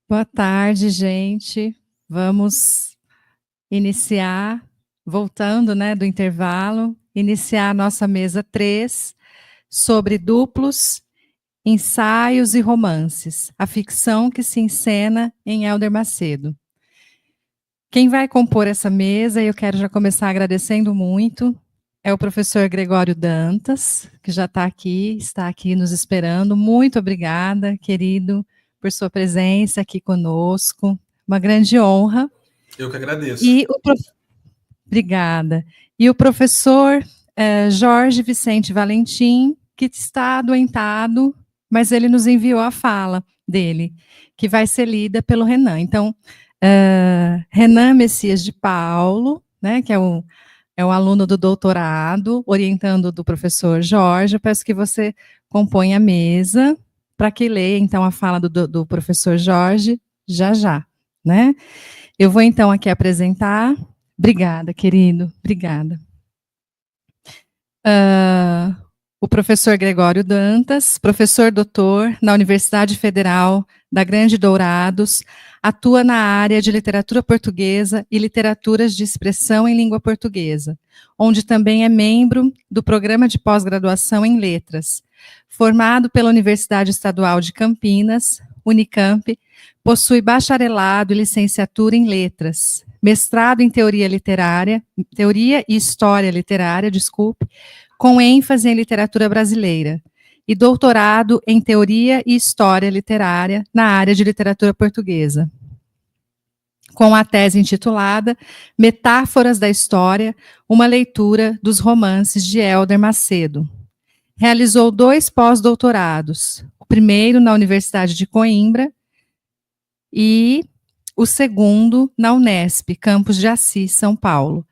Boa tarde, gente. Vamos iniciar, voltando, né, do intervalo, iniciar a nossa mesa 3 sobre duplos, ensaios e romances, a ficção que se encena em Hélder Macedo. Quem vai compor essa mesa, e eu quero já começar agradecendo muito, é o professor Gregório Dantas, que já está aqui nos esperando. Muito obrigada, querido, por sua presença aqui conosco. Uma grande honra. Eu que agradeço. E obrigada. E o professor Jorge Vicente Valentim, que está adoentado, mas ele nos enviou a fala dele, que vai ser lida pelo Renan. Então, Renan Messias de Paulo, né, que é um aluno do doutorado, orientando do professor Jorge. Eu peço que você componha a mesa para que leia, então, a fala do professor Jorge já, né? Eu vou, então, aqui apresentar. Obrigada, querido, obrigada. O professor Gregório Dantas, professor doutor na Universidade Federal da Grande Dourados, atua na área de literatura portuguesa e literaturas de expressão em língua portuguesa, onde também é membro do programa de pós-graduação em letras. Formado pela Universidade Estadual de Campinas, Unicamp, possui bacharelado e licenciatura em letras, mestrado em teoria e história literária, com ênfase em literatura brasileira, e doutorado em Teoria e História Literária na área de literatura portuguesa, com a tese intitulada Metáforas da História, uma leitura dos romances de Hélder Macedo. Realizou 2 pós-doutorados, o primeiro na Universidade de Coimbra e o segundo na Unesp, campus de Assis, São Paulo.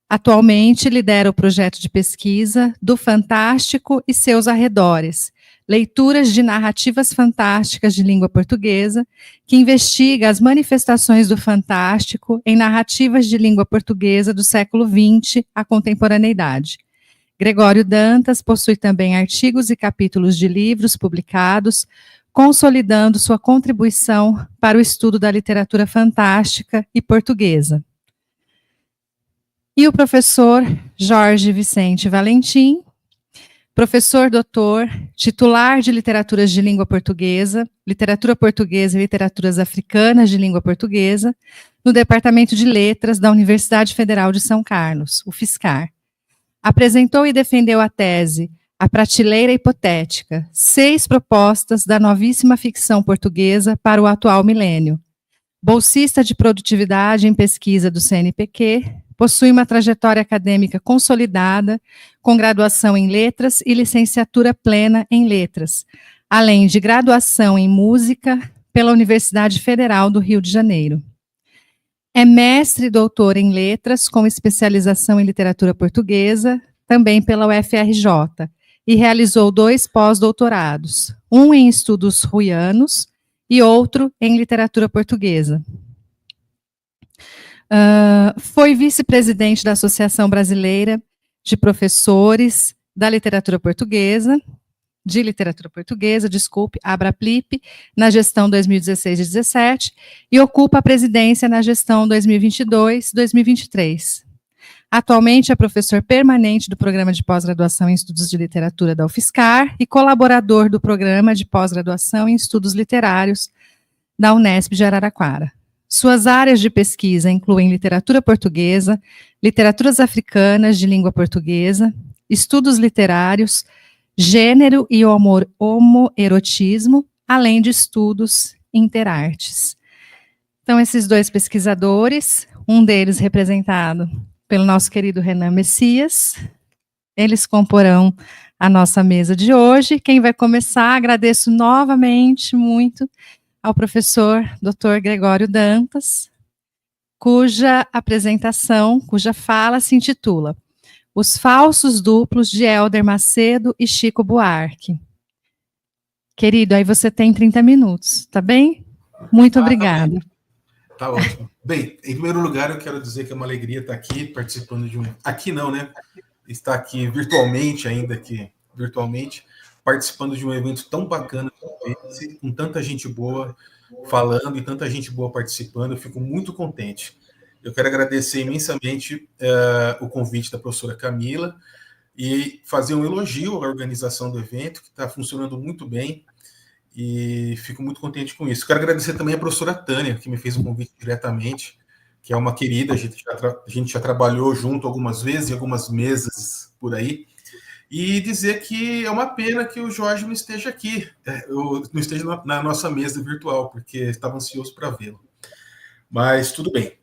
Atualmente lidera o projeto de pesquisa do Fantástico e seus arredores, leituras de narrativas fantásticas de língua portuguesa, que investiga as manifestações do fantástico em narrativas de língua portuguesa do século XX à contemporaneidade. Gregório Dantas possui também artigos e capítulos de livros publicados, consolidando sua contribuição para o estudo da literatura fantástica e portuguesa. E o professor Jorge Vicente Valentim, professor doutor, titular de literaturas de língua portuguesa, literatura portuguesa e literaturas africanas de língua portuguesa, no Departamento de Letras da Universidade Federal de São Carlos, o UFSCar. Apresentou e defendeu a tese A Prateleira Hipotética, 6 propostas da novíssima ficção portuguesa para o atual milênio. Bolsista de produtividade em pesquisa do CNPq, possui uma trajetória acadêmica consolidada, com graduação em letras e licenciatura plena em letras, além de graduação em música pela Universidade Federal do Rio de Janeiro. É mestre e doutor em letras, com especialização em literatura portuguesa, também pela UFRJ, e realizou 2 pós-doutorados, um em estudos ruianos e outro em literatura portuguesa. Foi vice-presidente da Associação Brasileira de Professores da Literatura Portuguesa, Abraplip, na gestão 2016-17, e ocupa a presidência na gestão 2022-2023. Atualmente é professor permanente do Programa de Pós-Graduação em Estudos de Literatura da UFSCar e colaborador do Programa de Pós-Graduação em Estudos Literários da Unesp de Araraquara. Suas áreas de pesquisa incluem literatura portuguesa, literaturas africanas de língua portuguesa, estudos literários, gênero e homoerotismo, além de estudos interartes. Então, esses 2 pesquisadores, um deles representado pelo nosso querido Renan Messias, eles comporão a nossa mesa de hoje. Quem vai começar, agradeço novamente muito ao professor Dr. Gregório Dantas, cuja fala se intitula Os Falsos Duplos de Hélder Macedo e Chico Buarque. Querido, aí você tem 30 minutos, tá bem? Muito obrigada. Tá ótimo. Bem, em primeiro lugar, eu quero dizer que é uma alegria estar aqui participando de um... Aqui não, né? Estar aqui virtualmente, ainda que virtualmente, participando de um evento tão bacana, com tanta gente boa, falando e tanta gente boa participando, eu fico muito contente. Eu quero agradecer imensamente o convite da professora Camila e fazer um elogio à organização do evento, que está funcionando muito bem, e fico muito contente com isso. Quero agradecer também a professora Tânia, que me fez o convite diretamente, que é uma querida, a gente já trabalhou junto algumas vezes, em algumas mesas por aí, e dizer que é uma pena que o Jorge não esteja aqui, não esteja na nossa mesa virtual, porque estava ansioso para vê-lo. Mas tudo bem.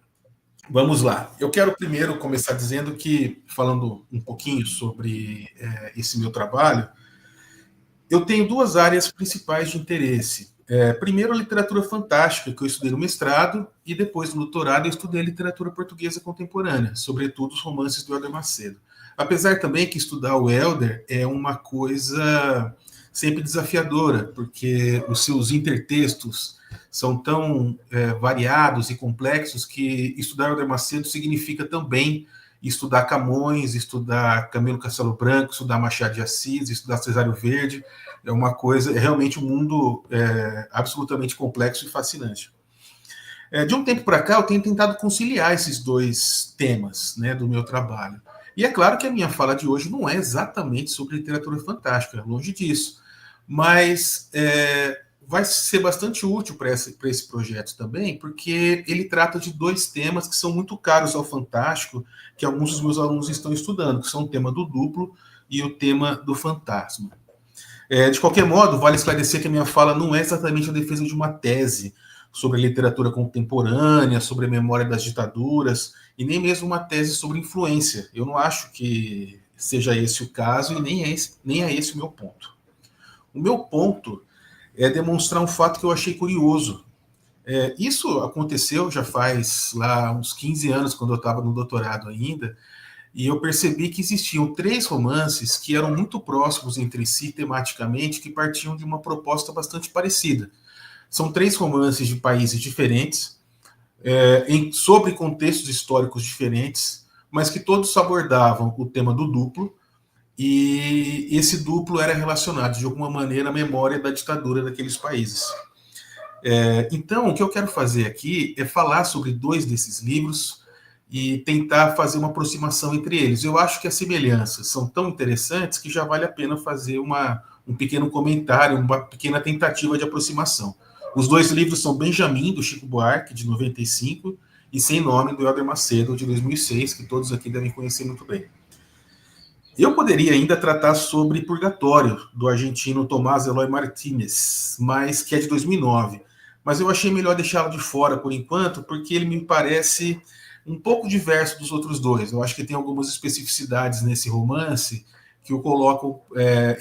Vamos lá. Eu quero primeiro começar dizendo que, falando um pouquinho sobre esse meu trabalho, eu tenho duas áreas principais de interesse. Primeiro, a literatura fantástica, que eu estudei no mestrado, e depois, no doutorado, eu estudei literatura portuguesa contemporânea, sobretudo os romances do Hélder Macedo. Apesar também que estudar o Hélder é uma coisa sempre desafiadora, porque os seus intertextos são tão variados e complexos que estudar Hélder Macedo significa também estudar Camões, estudar Camilo Castelo Branco, estudar Machado de Assis, estudar Cesário Verde. É uma coisa, é realmente um mundo absolutamente complexo e fascinante. De um tempo para cá, eu tenho tentado conciliar esses dois temas, né, do meu trabalho. E é claro que a minha fala de hoje não é exatamente sobre literatura fantástica, longe disso. Mas vai ser bastante útil para esse projeto também, porque ele trata de dois temas que são muito caros ao fantástico, que alguns dos meus alunos estão estudando, que são o tema do duplo e o tema do fantasma. De qualquer modo, vale esclarecer que a minha fala não é exatamente a defesa de uma tese sobre a literatura contemporânea, sobre a memória das ditaduras, e nem mesmo uma tese sobre influência. Eu não acho que seja esse o caso e nem é esse o meu ponto. O meu ponto é demonstrar um fato que eu achei curioso. Isso aconteceu já faz lá uns 15 anos, quando eu estava no doutorado ainda, e eu percebi que existiam 3 romances que eram muito próximos entre si tematicamente, que partiam de uma proposta bastante parecida. São 3 romances de países diferentes, sobre contextos históricos diferentes, mas que todos abordavam o tema do duplo, e esse duplo era relacionado de alguma maneira à memória da ditadura daqueles países. Então, o que eu quero fazer aqui é falar sobre 2 desses livros e tentar fazer uma aproximação entre eles. Eu acho que as semelhanças são tão interessantes que já vale a pena fazer um pequeno comentário, uma pequena tentativa de aproximação. Os 2 livros são Benjamin, do Chico Buarque, de 95, e Sem Nome, do Hélder Macedo, de 2006, que todos aqui devem conhecer muito bem. Eu poderia ainda tratar sobre Purgatório, do argentino Tomás Eloy Martínez, mas que é de 2009. Mas eu achei melhor deixá-lo de fora por enquanto, porque ele me parece um pouco diverso dos outros 2. Eu acho que tem algumas especificidades nesse romance que o colocam,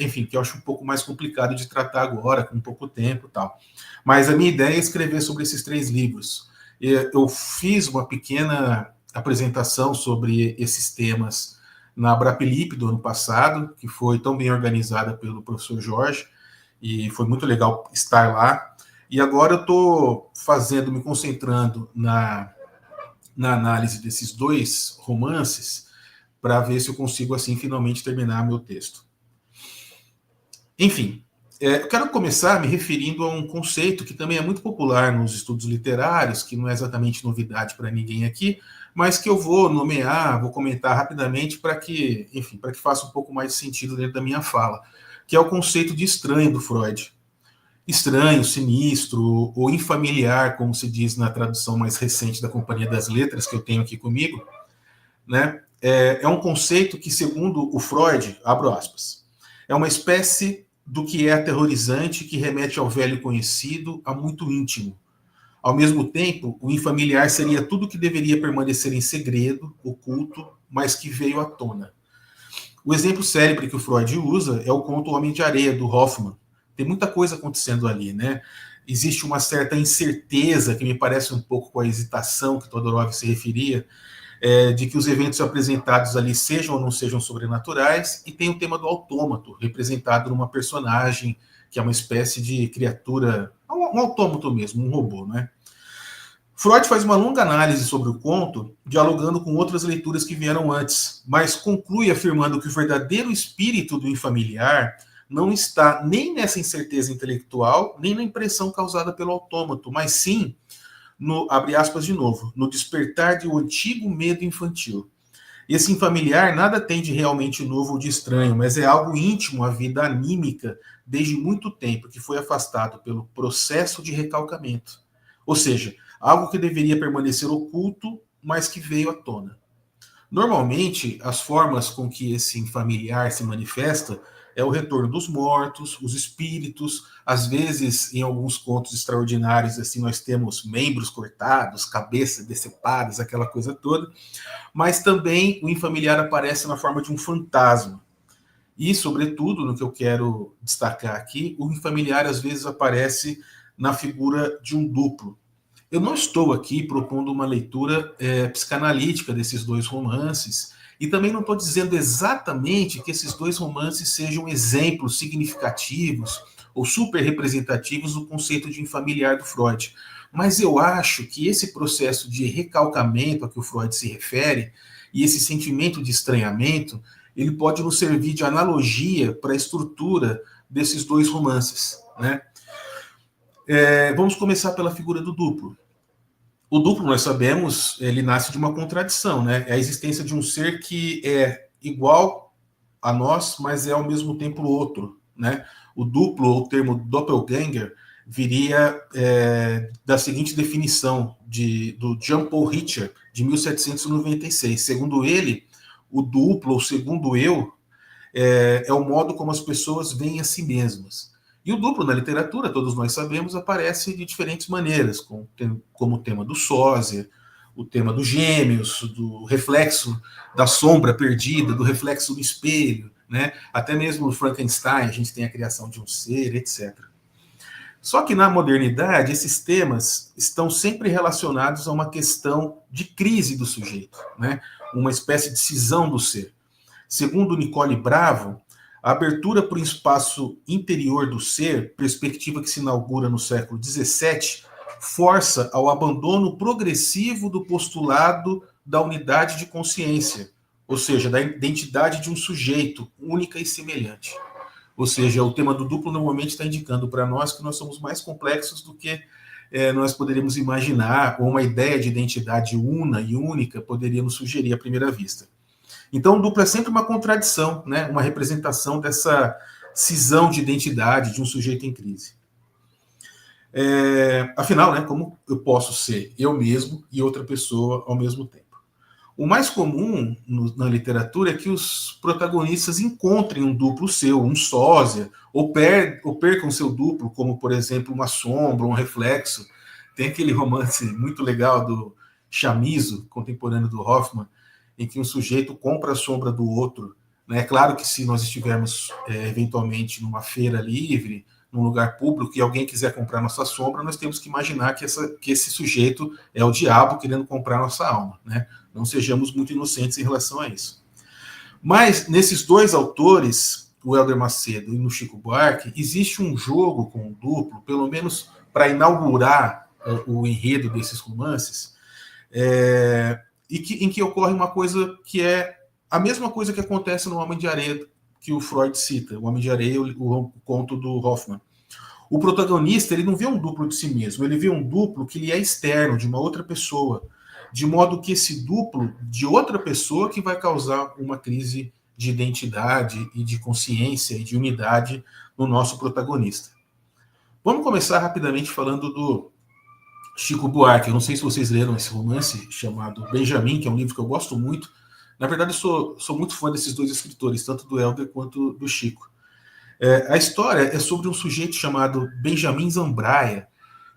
enfim, que eu acho um pouco mais complicado de tratar agora, com pouco tempo e tal. Mas a minha ideia é escrever sobre esses 3 livros. Eu fiz uma pequena apresentação sobre esses temas na Abrapelip do ano passado, que foi tão bem organizada pelo professor Jorge, e foi muito legal estar lá. E agora eu estou me concentrando na análise desses 2 romances, para ver se eu consigo, assim, finalmente terminar meu texto. Enfim, eu quero começar me referindo a um conceito que também é muito popular nos estudos literários, que não é exatamente novidade para ninguém aqui, mas que eu vou nomear, vou comentar rapidamente para que, enfim, para que faça um pouco mais de sentido dentro da minha fala, que é o conceito de estranho do Freud. Estranho, sinistro, ou infamiliar, como se diz na tradução mais recente da Companhia das Letras, que eu tenho aqui comigo, né? É um conceito que, segundo o Freud, abro aspas, é uma espécie do que é aterrorizante, que remete ao velho conhecido, a muito íntimo. Ao mesmo tempo, o infamiliar seria tudo que deveria permanecer em segredo, oculto, mas que veio à tona. O exemplo célebre que o Freud usa é o conto Homem de Areia, do Hoffmann. Tem muita coisa acontecendo ali, né? Existe uma certa incerteza, que me parece um pouco com a hesitação que Todorov se referia, de que os eventos apresentados ali sejam ou não sejam sobrenaturais, e tem o tema do autômato, representado numa personagem que é uma espécie de criatura, um autômato mesmo, um robô, né? Freud faz uma longa análise sobre o conto, dialogando com outras leituras que vieram antes, mas conclui afirmando que o verdadeiro espírito do infamiliar não está nem nessa incerteza intelectual, nem na impressão causada pelo autômato, mas sim no, abre aspas de novo, no despertar de um antigo medo infantil. Esse familiar nada tem de realmente novo ou de estranho, mas é algo íntimo à vida anímica desde muito tempo, que foi afastado pelo processo de recalcamento. Ou seja, algo que deveria permanecer oculto, mas que veio à tona. Normalmente, as formas com que esse familiar se manifesta é o retorno dos mortos, os espíritos, às vezes, em alguns contos extraordinários, assim, nós temos membros cortados, cabeças decepadas, aquela coisa toda, mas também o infamiliar aparece na forma de um fantasma. E, sobretudo, no que eu quero destacar aqui, o infamiliar às vezes aparece na figura de um duplo. Eu não estou aqui propondo uma leitura psicanalítica desses dois romances, e também não estou dizendo exatamente que esses dois romances sejam exemplos significativos ou super representativos do conceito de infamiliar do Freud. Mas eu acho que esse processo de recalcamento a que o Freud se refere, e esse sentimento de estranhamento, ele pode nos servir de analogia para a estrutura desses dois romances, né? Vamos começar pela figura do duplo. O duplo, nós sabemos, ele nasce de uma contradição, né? É a existência de um ser que é igual a nós, mas é ao mesmo tempo outro, né? O duplo, ou o termo doppelganger, viria da seguinte definição do Jean-Paul Richter, de 1796. Segundo ele, o duplo, ou segundo eu, é o modo como as pessoas veem a si mesmas. E o duplo na literatura, todos nós sabemos, aparece de diferentes maneiras, como o tema do sósia, o tema dos gêmeos, do reflexo da sombra perdida, do reflexo do espelho, né? Até mesmo no Frankenstein a gente tem a criação de um ser, etc. Só que na modernidade esses temas estão sempre relacionados a uma questão de crise do sujeito, né? Uma espécie de cisão do ser. Segundo Nicole Bravo, a abertura para o espaço interior do ser, perspectiva que se inaugura no século XVII, força ao abandono progressivo do postulado da unidade de consciência, ou seja, da identidade de um sujeito única e semelhante. Ou seja, o tema do duplo normalmente está indicando para nós que nós somos mais complexos do que nós poderíamos imaginar, ou uma ideia de identidade una e única poderia nos sugerir à primeira vista. Então, o duplo é sempre uma contradição, né? Uma representação dessa cisão de identidade de um sujeito em crise. Afinal, né, como eu posso ser eu mesmo e outra pessoa ao mesmo tempo? O mais comum na literatura é que os protagonistas encontrem um duplo seu, um sósia, ou percam seu duplo, como, por exemplo, uma sombra, um reflexo. Tem aquele romance muito legal do Chamizo, contemporâneo do Hoffmann, em que um sujeito compra a sombra do outro. É claro que se nós estivermos eventualmente numa feira livre, num lugar público, e alguém quiser comprar nossa sombra, nós temos que imaginar que esse sujeito é o diabo querendo comprar nossa alma, né? Não sejamos muito inocentes em relação a isso. Mas nesses dois autores, o Hélder Macedo e no Chico Buarque, existe um jogo com o duplo, pelo menos para inaugurar o enredo desses romances, em que ocorre uma coisa que é a mesma coisa que acontece no Homem de Areia, que o Freud cita, o Homem de Areia, o conto do Hoffmann. O protagonista, ele não vê um duplo de si mesmo, ele vê um duplo que lhe é externo, de uma outra pessoa, de modo que esse duplo de outra pessoa que vai causar uma crise de identidade e de consciência e de unidade no nosso protagonista. Vamos começar rapidamente falando do Chico Buarque. Eu não sei se vocês leram esse romance chamado Benjamin, que é um livro que eu gosto muito. Na verdade, eu sou muito fã desses dois escritores, tanto do Hélder quanto do Chico. A história é sobre um sujeito chamado Benjamin Zambraia,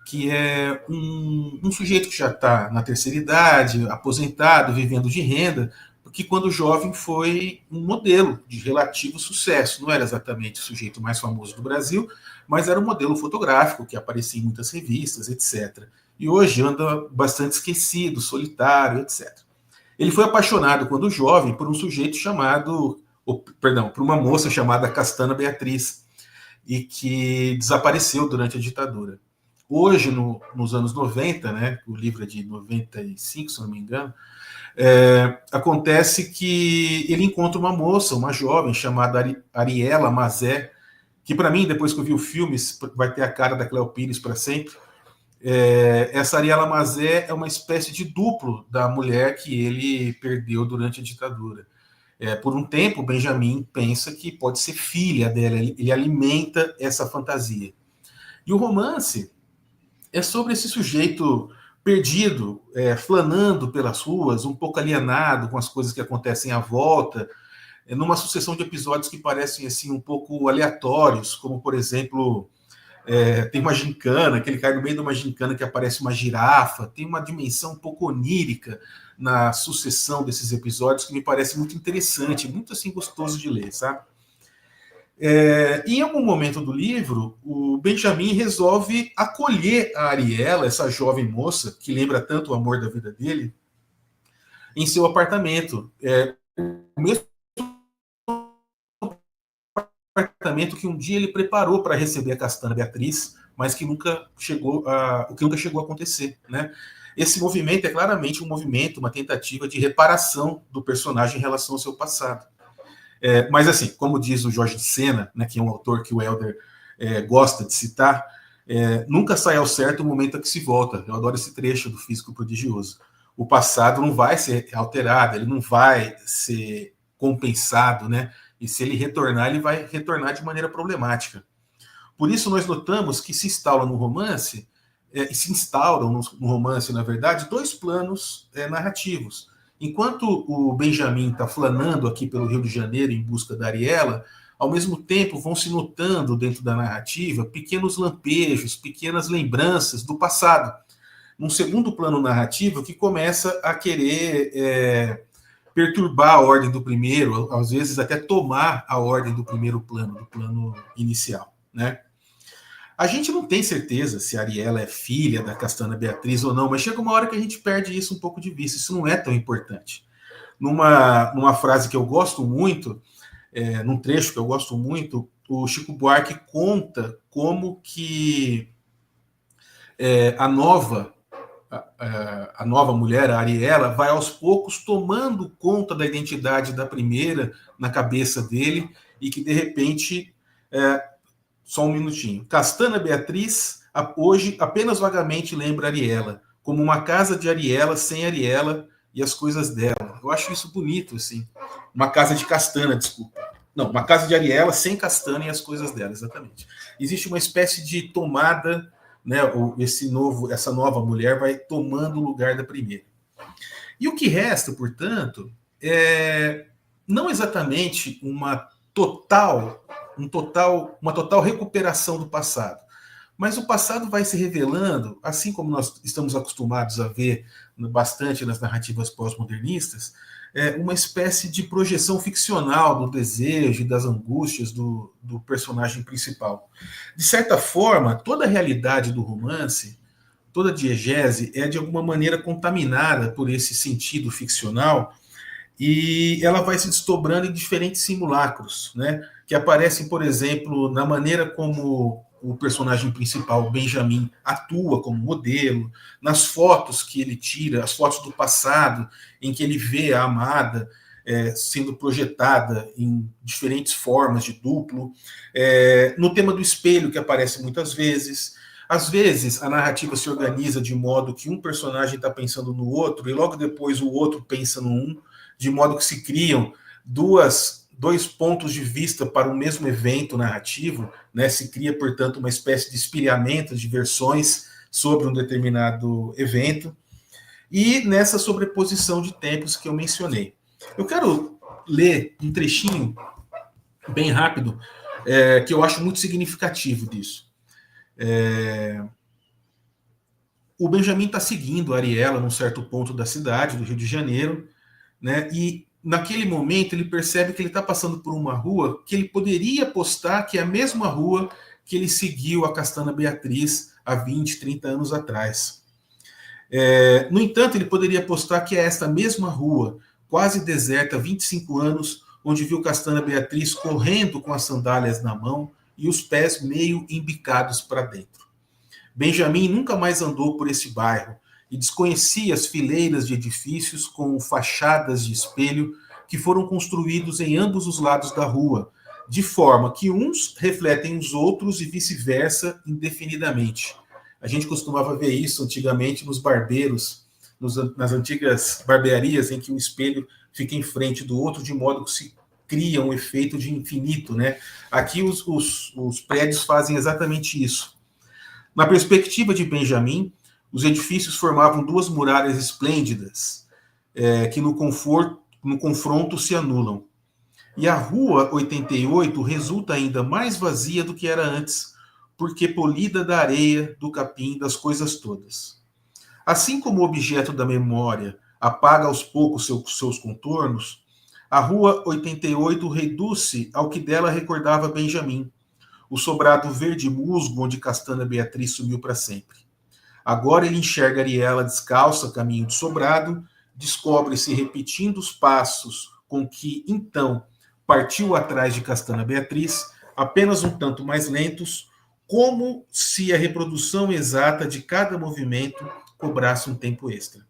que é um sujeito que já está na terceira idade, aposentado, vivendo de renda, que quando jovem foi um modelo de relativo sucesso. Não era exatamente o sujeito mais famoso do Brasil, mas era um modelo fotográfico que aparecia em muitas revistas, etc. E hoje anda bastante esquecido, solitário, etc. Ele foi apaixonado quando jovem por um sujeito chamado, por uma moça chamada Castana Beatriz, e que desapareceu durante a ditadura. Hoje, nos anos 90, né, o livro é de 95, se não me engano, acontece que ele encontra uma moça, uma jovem chamada Ariela Mazé, que para mim, depois que eu vi o filme, vai ter a cara da Cleo Pires para sempre. Essa Ariela Mazé é uma espécie de duplo da mulher que ele perdeu durante a ditadura. Por um tempo, Benjamin pensa que pode ser filha dela, ele alimenta essa fantasia. E o romance é sobre esse sujeito perdido, flanando pelas ruas, um pouco alienado com as coisas que acontecem à volta, numa sucessão de episódios que parecem assim um pouco aleatórios, como, por exemplo, tem uma gincana, que ele cai no meio de uma gincana que aparece uma girafa, tem uma dimensão um pouco onírica na sucessão desses episódios que me parece muito interessante, muito assim gostoso de ler, sabe? Em algum momento do livro, o Benjamin resolve acolher a Ariela, essa jovem moça, que lembra tanto o amor da vida dele, em seu apartamento. O mesmo apartamento que um dia ele preparou para receber a Castanha Beatriz, mas que nunca chegou a acontecer, né? Esse movimento é claramente um movimento, uma tentativa de reparação do personagem em relação ao seu passado. Mas, assim, como diz o Jorge de Sena, né, que é um autor que o Helder gosta de citar, nunca sai ao certo o momento a que se volta. Eu adoro esse trecho do Físico Prodigioso. O passado não vai ser alterado, ele não vai ser compensado, né? E se ele retornar, ele vai retornar de maneira problemática. Por isso, nós notamos que se instauram no romance, na verdade, dois planos narrativos. Enquanto o Benjamin está flanando aqui pelo Rio de Janeiro em busca da Ariela, ao mesmo tempo vão se notando dentro da narrativa pequenos lampejos, pequenas lembranças do passado. Num segundo plano narrativo que começa a querer perturbar a ordem do primeiro, às vezes até tomar a ordem do primeiro plano, do plano inicial, né? A gente não tem certeza se a Ariela é filha da Castanha Beatriz ou não, mas chega uma hora que a gente perde isso um pouco de vista. Isso não é tão importante. Numa frase que eu gosto muito, num trecho que eu gosto muito, o Chico Buarque conta como que a nova mulher, a Ariela, vai aos poucos tomando conta da identidade da primeira na cabeça dele e que, de repente, só um minutinho. Castanha Beatriz, hoje, apenas vagamente lembra Ariela, como uma casa de Ariela sem Ariela e as coisas dela. Eu acho isso bonito, assim. Uma casa de Castanha, desculpa. Não, uma casa de Ariela sem Castanha e as coisas dela, exatamente. Existe uma espécie de tomada, né? Essa nova mulher vai tomando o lugar da primeira. E o que resta, portanto, é não exatamente uma total recuperação do passado. Mas o passado vai se revelando, assim como nós estamos acostumados a ver bastante nas narrativas pós-modernistas, uma espécie de projeção ficcional do desejo e das angústias do personagem principal. De certa forma, toda a realidade do romance, toda a diegese, é de alguma maneira contaminada por esse sentido ficcional, e ela vai se desdobrando em diferentes simulacros, né? Que aparecem, por exemplo, na maneira como o personagem principal, Benjamin, atua como modelo, nas fotos que ele tira, as fotos do passado, em que ele vê a amada sendo projetada em diferentes formas de duplo, no tema do espelho, que aparece muitas vezes. Às vezes, a narrativa se organiza de modo que um personagem está pensando no outro, e logo depois o outro pensa no um, de modo que se criam dois pontos de vista para o mesmo evento narrativo, né? Se cria, portanto, uma espécie de espelhamento de versões sobre um determinado evento, e nessa sobreposição de tempos que eu mencionei. Eu quero ler um trechinho bem rápido, que eu acho muito significativo disso. O Benjamin está seguindo a Ariela num certo ponto da cidade, do Rio de Janeiro, né? E naquele momento ele percebe que ele está passando por uma rua que ele poderia apostar que é a mesma rua que ele seguiu a Castanha Beatriz há 20, 30 anos atrás. No entanto, ele poderia apostar que é esta mesma rua, quase deserta, há 25 anos, onde viu Castanha Beatriz correndo com as sandálias na mão e os pés meio embicados para dentro. Benjamin nunca mais andou por esse bairro e desconhecia as fileiras de edifícios com fachadas de espelho que foram construídos em ambos os lados da rua, de forma que uns refletem os outros e vice-versa indefinidamente. A gente costumava ver isso antigamente nos barbeiros, nas antigas barbearias, em que um espelho fica em frente do outro, de modo que se cria um efeito de infinito, né? Aqui os prédios fazem exatamente isso. Na perspectiva de Benjamin, os edifícios formavam duas muralhas esplêndidas, que no confronto se anulam. E a Rua 88 resulta ainda mais vazia do que era antes, porque polida da areia, do capim, das coisas todas. Assim como o objeto da memória apaga aos poucos seus contornos, a Rua 88 reduz-se ao que dela recordava Benjamin, o sobrado verde musgo onde Castana Beatriz sumiu para sempre. Agora ele enxerga Ariela descalça a caminho de sobrado, descobre-se repetindo os passos com que, então, partiu atrás de Castana Beatriz, apenas um tanto mais lentos, como se a reprodução exata de cada movimento cobrasse um tempo extra.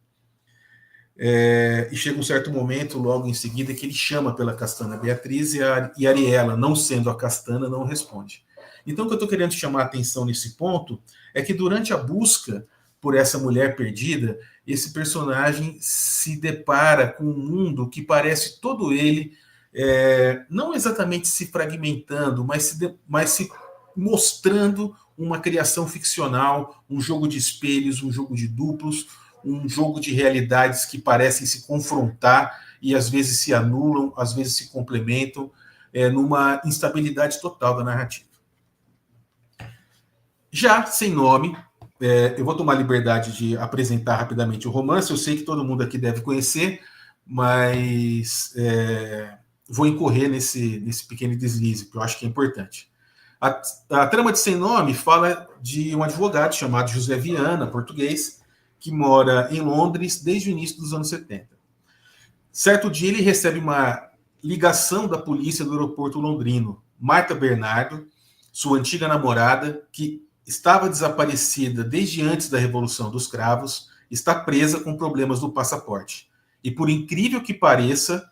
E chega um certo momento, logo em seguida, que ele chama pela Castana Beatriz e Ariela, não sendo a Castana, não responde. Então, o que eu estou querendo chamar a atenção nesse ponto é que durante a busca por essa mulher perdida, esse personagem se depara com um mundo que parece todo ele, não exatamente se fragmentando, mas se mostrando uma criação ficcional, um jogo de espelhos, um jogo de duplos, um jogo de realidades que parecem se confrontar e às vezes se anulam, às vezes se complementam, numa instabilidade total da narrativa. Já sem nome, eu vou tomar a liberdade de apresentar rapidamente o romance. Eu sei que todo mundo aqui deve conhecer, mas vou incorrer nesse pequeno deslize, que eu acho que é importante. A trama de Sem Nome fala de um advogado chamado José Viana, português, que mora em Londres desde o início dos anos 70. Certo dia ele recebe uma ligação da polícia do aeroporto londrino. Marta Bernardo, sua antiga namorada, que estava desaparecida desde antes da Revolução dos Cravos, está presa com problemas no passaporte. E por incrível que pareça,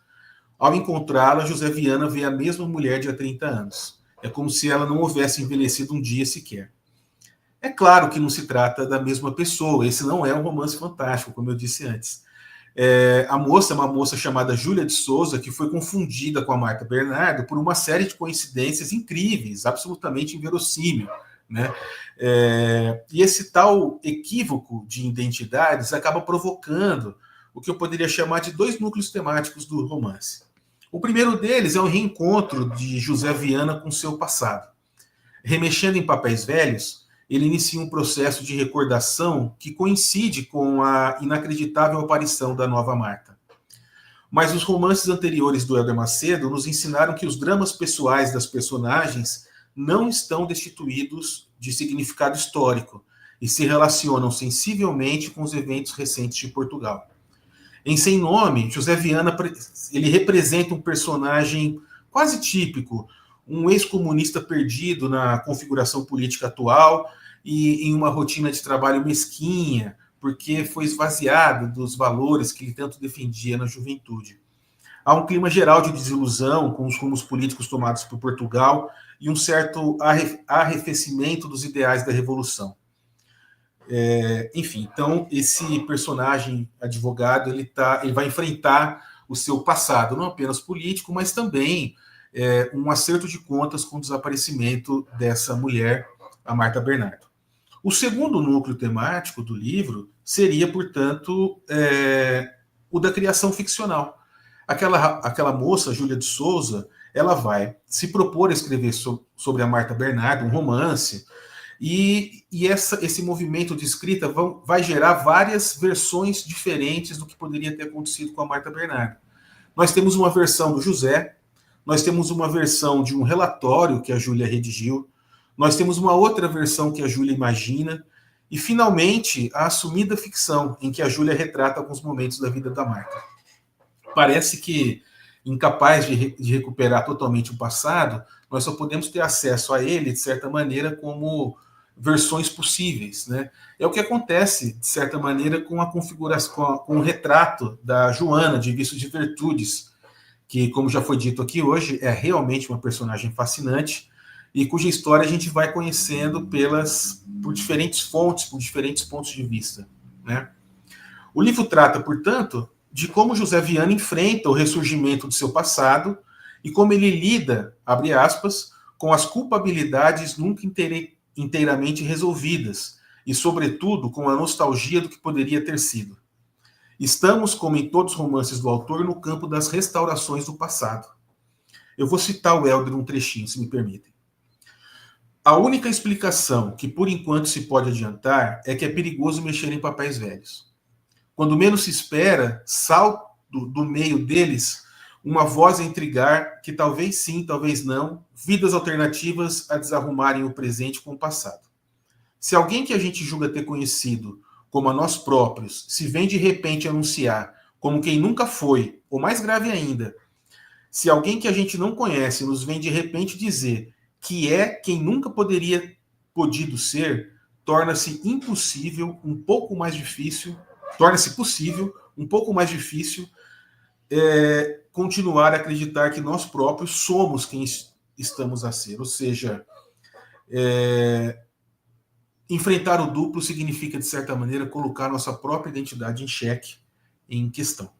ao encontrá-la, José Viana vê a mesma mulher de há 30 anos. É como se ela não houvesse envelhecido um dia sequer. É claro que não se trata da mesma pessoa, esse não é um romance fantástico, como eu disse antes. A moça é uma moça chamada Júlia de Souza, que foi confundida com a Marta Bernardo por uma série de coincidências incríveis, absolutamente inverossímil, né? E esse tal equívoco de identidades acaba provocando o que eu poderia chamar de dois núcleos temáticos do romance. O primeiro deles é o reencontro de José Viana com seu passado. Remexendo em papéis velhos, ele inicia um processo de recordação que coincide com a inacreditável aparição da nova Marta. Mas os romances anteriores do Hélder Macedo nos ensinaram que os dramas pessoais das personagens não estão destituídos de significado histórico e se relacionam sensivelmente com os eventos recentes de Portugal. Em Sem Nome, José Viana ele representa um personagem quase típico, um ex-comunista perdido na configuração política atual e em uma rotina de trabalho mesquinha, porque foi esvaziado dos valores que ele tanto defendia na juventude. Há um clima geral de desilusão com os rumos políticos tomados por Portugal e um certo arrefecimento dos ideais da Revolução. Enfim, então esse personagem advogado ele vai enfrentar o seu passado, não apenas político, mas também um acerto de contas com o desaparecimento dessa mulher, a Marta Bernardo. O segundo núcleo temático do livro seria, portanto, o da criação ficcional. Aquela moça, Júlia de Souza, ela vai se propor a escrever sobre a Marta Bernardo, um romance, e esse movimento de escrita vai gerar várias versões diferentes do que poderia ter acontecido com a Marta Bernardo. Nós temos uma versão do José, nós temos uma versão de um relatório que a Júlia redigiu, nós temos uma outra versão que a Júlia imagina, e, finalmente, a assumida ficção, em que a Júlia retrata alguns momentos da vida da Marta. Parece que, incapaz de recuperar totalmente o passado, nós só podemos ter acesso a ele, de certa maneira, como versões possíveis, né? É o que acontece, de certa maneira, com a configuração, com o retrato da Joana, de Vícios de Virtudes, que, como já foi dito aqui hoje, é realmente uma personagem fascinante e cuja história a gente vai conhecendo por diferentes fontes, por diferentes pontos de vista, né? O livro trata, portanto, de como José Viana enfrenta o ressurgimento do seu passado e como ele lida, abre aspas, com as culpabilidades nunca inteiramente resolvidas e, sobretudo, com a nostalgia do que poderia ter sido. Estamos, como em todos os romances do autor, no campo das restaurações do passado. Eu vou citar o Helder um trechinho, se me permitem. A única explicação que, por enquanto, se pode adiantar é que é perigoso mexer em papéis velhos. Quando menos se espera, salta do meio deles uma voz a intrigar que talvez sim, talvez não, vidas alternativas a desarrumarem o presente com o passado. Se alguém que a gente julga ter conhecido como a nós próprios se vem de repente anunciar como quem nunca foi, ou mais grave ainda, se alguém que a gente não conhece nos vem de repente dizer que é quem nunca podido ser, torna-se impossível, um pouco mais difícil, torna-se possível, um pouco mais difícil, continuar a acreditar que nós próprios somos quem estamos a ser. Ou seja, enfrentar o duplo significa, de certa maneira, colocar nossa própria identidade em xeque, em questão.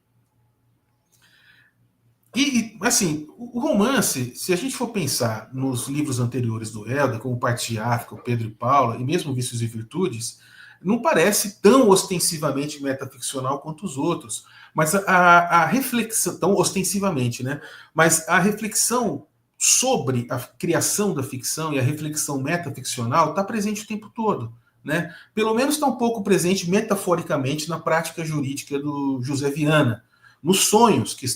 E, assim, o romance, se a gente for pensar nos livros anteriores do Helder, como Parte de África, o Pedro e Paula, e mesmo Vícios e Virtudes, não parece tão ostensivamente metaficcional quanto os outros. Mas a reflexão, tão ostensivamente, né? Mas a reflexão sobre a criação da ficção e a reflexão metaficcional está presente o tempo todo, né? Pelo menos está um pouco presente metaforicamente na prática jurídica do José Viana, nos sonhos que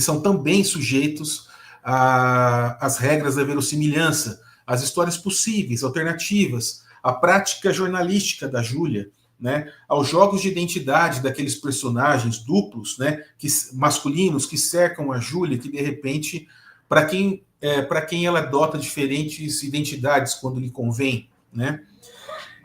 são também sujeitos às regras da verossimilhança, às histórias possíveis, alternativas, à prática jornalística da Júlia, né, aos jogos de identidade daqueles personagens duplos, né, masculinos que cercam a Júlia, que de repente, para quem ela adota diferentes identidades quando lhe convém, né?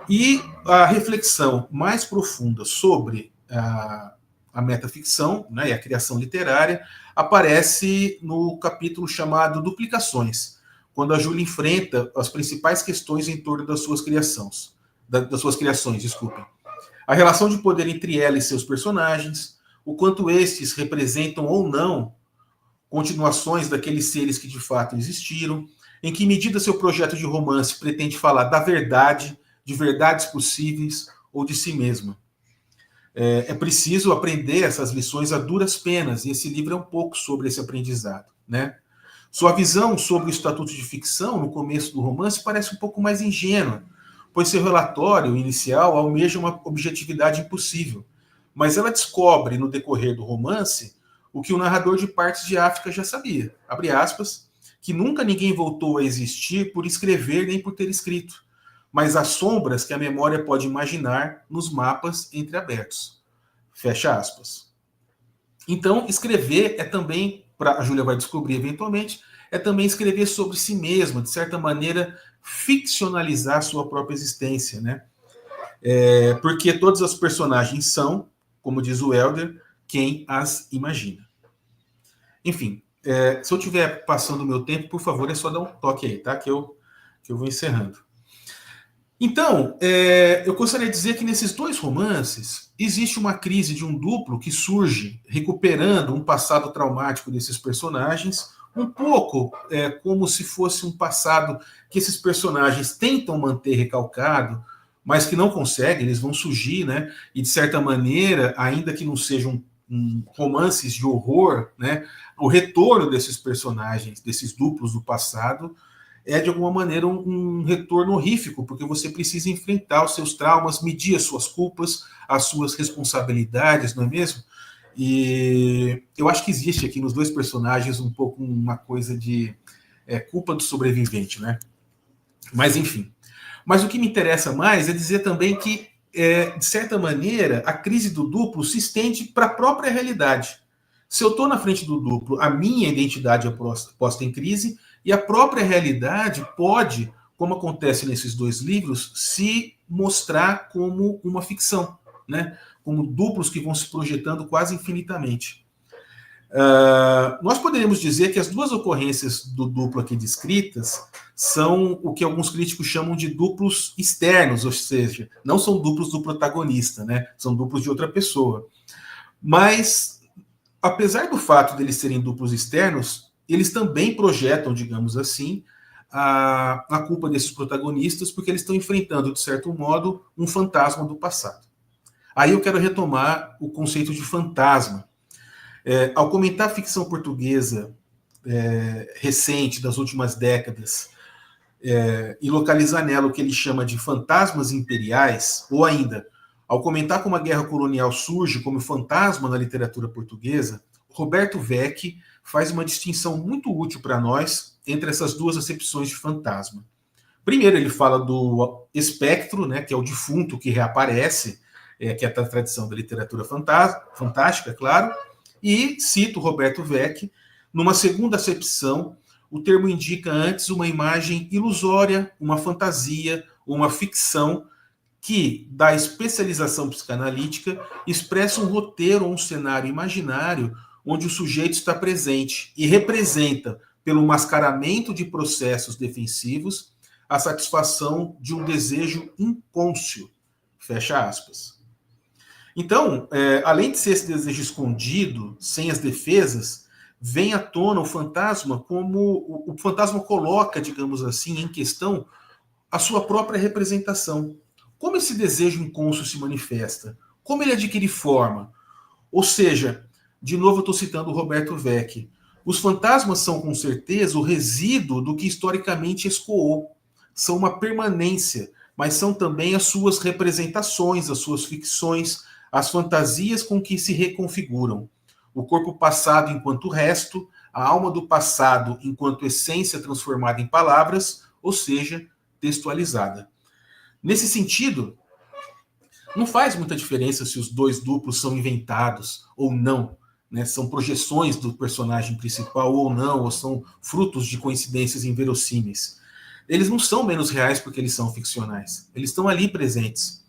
E a reflexão mais profunda sobre a metaficção, né, e a criação literária aparece no capítulo chamado Duplicações, quando a Júlia enfrenta as principais questões em torno das suas criações, desculpem. A relação de poder entre ela e seus personagens, o quanto estes representam ou não continuações daqueles seres que de fato existiram, em que medida seu projeto de romance pretende falar da verdade, de verdades possíveis ou de si mesma. É preciso aprender essas lições a duras penas, e esse livro é um pouco sobre esse aprendizado, né? Sua visão sobre o estatuto de ficção no começo do romance parece um pouco mais ingênua, pois seu relatório inicial almeja uma objetividade impossível, mas ela descobre no decorrer do romance o que o narrador de Partes de África já sabia, abre aspas, que nunca ninguém voltou a existir por escrever nem por ter escrito, mas as sombras que a memória pode imaginar nos mapas entreabertos. Fecha aspas. Então, escrever é também, a Júlia vai descobrir eventualmente, é também escrever sobre si mesma, de certa maneira, ficcionalizar sua própria existência, né? Porque todas as personagens são, como diz o Helder, quem as imagina. Enfim, se eu estiver passando o meu tempo, por favor, é só dar um toque aí, tá? Que eu vou encerrando. Então, eu gostaria de dizer que nesses dois romances existe uma crise de um duplo que surge recuperando um passado traumático desses personagens, um pouco como se fosse um passado que esses personagens tentam manter recalcado, mas que não conseguem, eles vão surgir, né? E de certa maneira, ainda que não sejam romances de horror, né? O retorno desses personagens, desses duplos do passado, é de alguma maneira um retorno horrífico, porque você precisa enfrentar os seus traumas, medir as suas culpas, as suas responsabilidades, não é mesmo? E eu acho que existe aqui nos dois personagens um pouco uma coisa de culpa do sobrevivente, né? Mas enfim. Mas o que me interessa mais é dizer também que, de certa maneira, a crise do duplo se estende para a própria realidade. Se eu estou na frente do duplo, a minha identidade é posta em crise e a própria realidade pode, como acontece nesses dois livros, se mostrar como uma ficção, né? Como duplos que vão se projetando quase infinitamente. Nós poderíamos dizer que as duas ocorrências do duplo aqui descritas são o que alguns críticos chamam de duplos externos, ou seja, não são duplos do protagonista, né? São duplos de outra pessoa. Mas, apesar do fato deles serem duplos externos, eles também projetam, digamos assim, a culpa desses protagonistas, porque eles estão enfrentando, de certo modo, um fantasma do passado. Aí eu quero retomar o conceito de fantasma. Ao comentar a ficção portuguesa recente, das últimas décadas, e localizar nela o que ele chama de fantasmas imperiais, ou ainda, ao comentar como a guerra colonial surge como fantasma na literatura portuguesa, Roberto Vecchi faz uma distinção muito útil para nós entre essas duas acepções de fantasma. Primeiro, ele fala do espectro, né, que é o defunto que reaparece, que é a tradição da literatura fantástica, claro, e cito Roberto Vecchi, numa segunda acepção, o termo indica antes uma imagem ilusória, uma fantasia, uma ficção que, da especialização psicanalítica, expressa um roteiro ou um cenário imaginário onde o sujeito está presente e representa, pelo mascaramento de processos defensivos, a satisfação de um desejo incônscio. Fecha aspas. Então, além de ser esse desejo escondido, sem as defesas, vem à tona o fantasma como o fantasma coloca, digamos assim, em questão a sua própria representação. Como esse desejo incônscio se manifesta? Como ele adquire forma? Ou seja, de novo eu estou citando o Roberto Vecchi, os fantasmas são com certeza o resíduo do que historicamente escoou. São uma permanência, mas são também as suas representações, as suas ficções, as fantasias com que se reconfiguram. O corpo passado enquanto resto, a alma do passado enquanto essência transformada em palavras, ou seja, textualizada. Nesse sentido, não faz muita diferença se os dois duplos são inventados ou não, né? São projeções do personagem principal ou não, ou são frutos de coincidências inverossímeis. Eles não são menos reais porque eles são ficcionais. Eles estão ali presentes.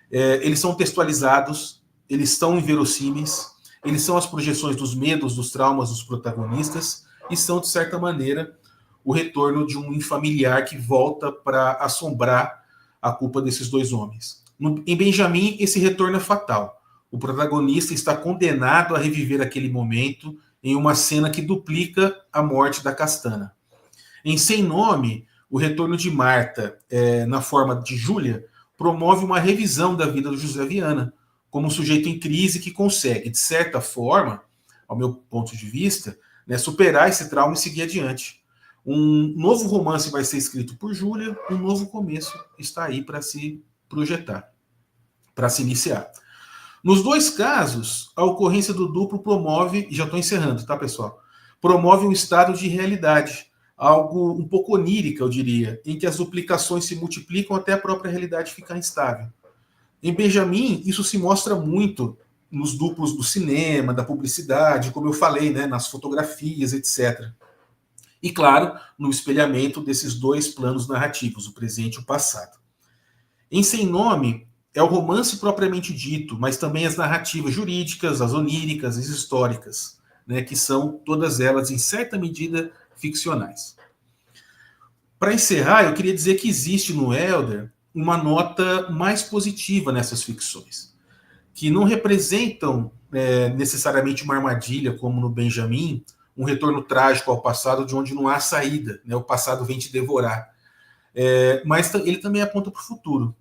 Eles são textualizados, eles são inverossímeis, eles são as projeções dos medos, dos traumas dos protagonistas e são, de certa maneira, o retorno de um familiar que volta para assombrar a culpa desses dois homens. Em Benjamin, esse retorno é fatal. O protagonista está condenado a reviver aquele momento em uma cena que duplica a morte da Castana. Em Sem Nome, o retorno de Marta, na forma de Júlia, promove uma revisão da vida do José Viana, como um sujeito em crise que consegue, de certa forma, ao meu ponto de vista, né, superar esse trauma e seguir adiante. Um novo romance vai ser escrito por Júlia, um novo começo está aí para se projetar, para se iniciar. Nos dois casos, a ocorrência do duplo promove, e já estou encerrando, tá, pessoal? Promove um estado de realidade, algo um pouco onírica, eu diria, em que as duplicações se multiplicam até a própria realidade ficar instável. Em Benjamin, isso se mostra muito nos duplos do cinema, da publicidade, como eu falei, né, nas fotografias, etc. E, claro, no espelhamento desses dois planos narrativos, o presente e o passado. Em Sem Nome, é o romance propriamente dito, mas também as narrativas jurídicas, as oníricas, as históricas, né, que são todas elas, em certa medida, ficcionais. Para encerrar, eu queria dizer que existe no Helder uma nota mais positiva nessas ficções, que não representam necessariamente uma armadilha, como no Benjamin, um retorno trágico ao passado de onde não há saída, né, o passado vem te devorar. Mas ele também aponta para o futuro.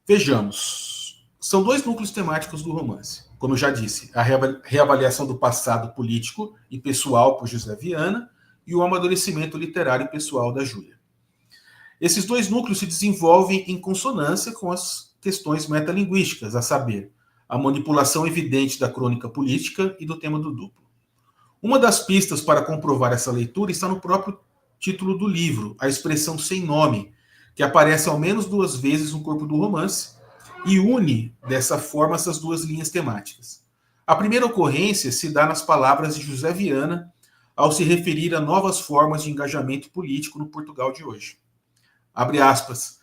Vejamos, são dois núcleos temáticos do romance. Como eu já disse, a reavaliação do passado político e pessoal por José Viana e o amadurecimento literário e pessoal da Júlia. Esses dois núcleos se desenvolvem em consonância com as questões metalinguísticas, a saber, a manipulação evidente da crônica política e do tema do duplo. Uma das pistas para comprovar essa leitura está no próprio título do livro, a expressão sem nome, que aparece ao menos 2 vezes no corpo do romance e une, dessa forma, essas duas linhas temáticas. A primeira ocorrência se dá nas palavras de José Viana ao se referir a novas formas de engajamento político no Portugal de hoje. Abre aspas.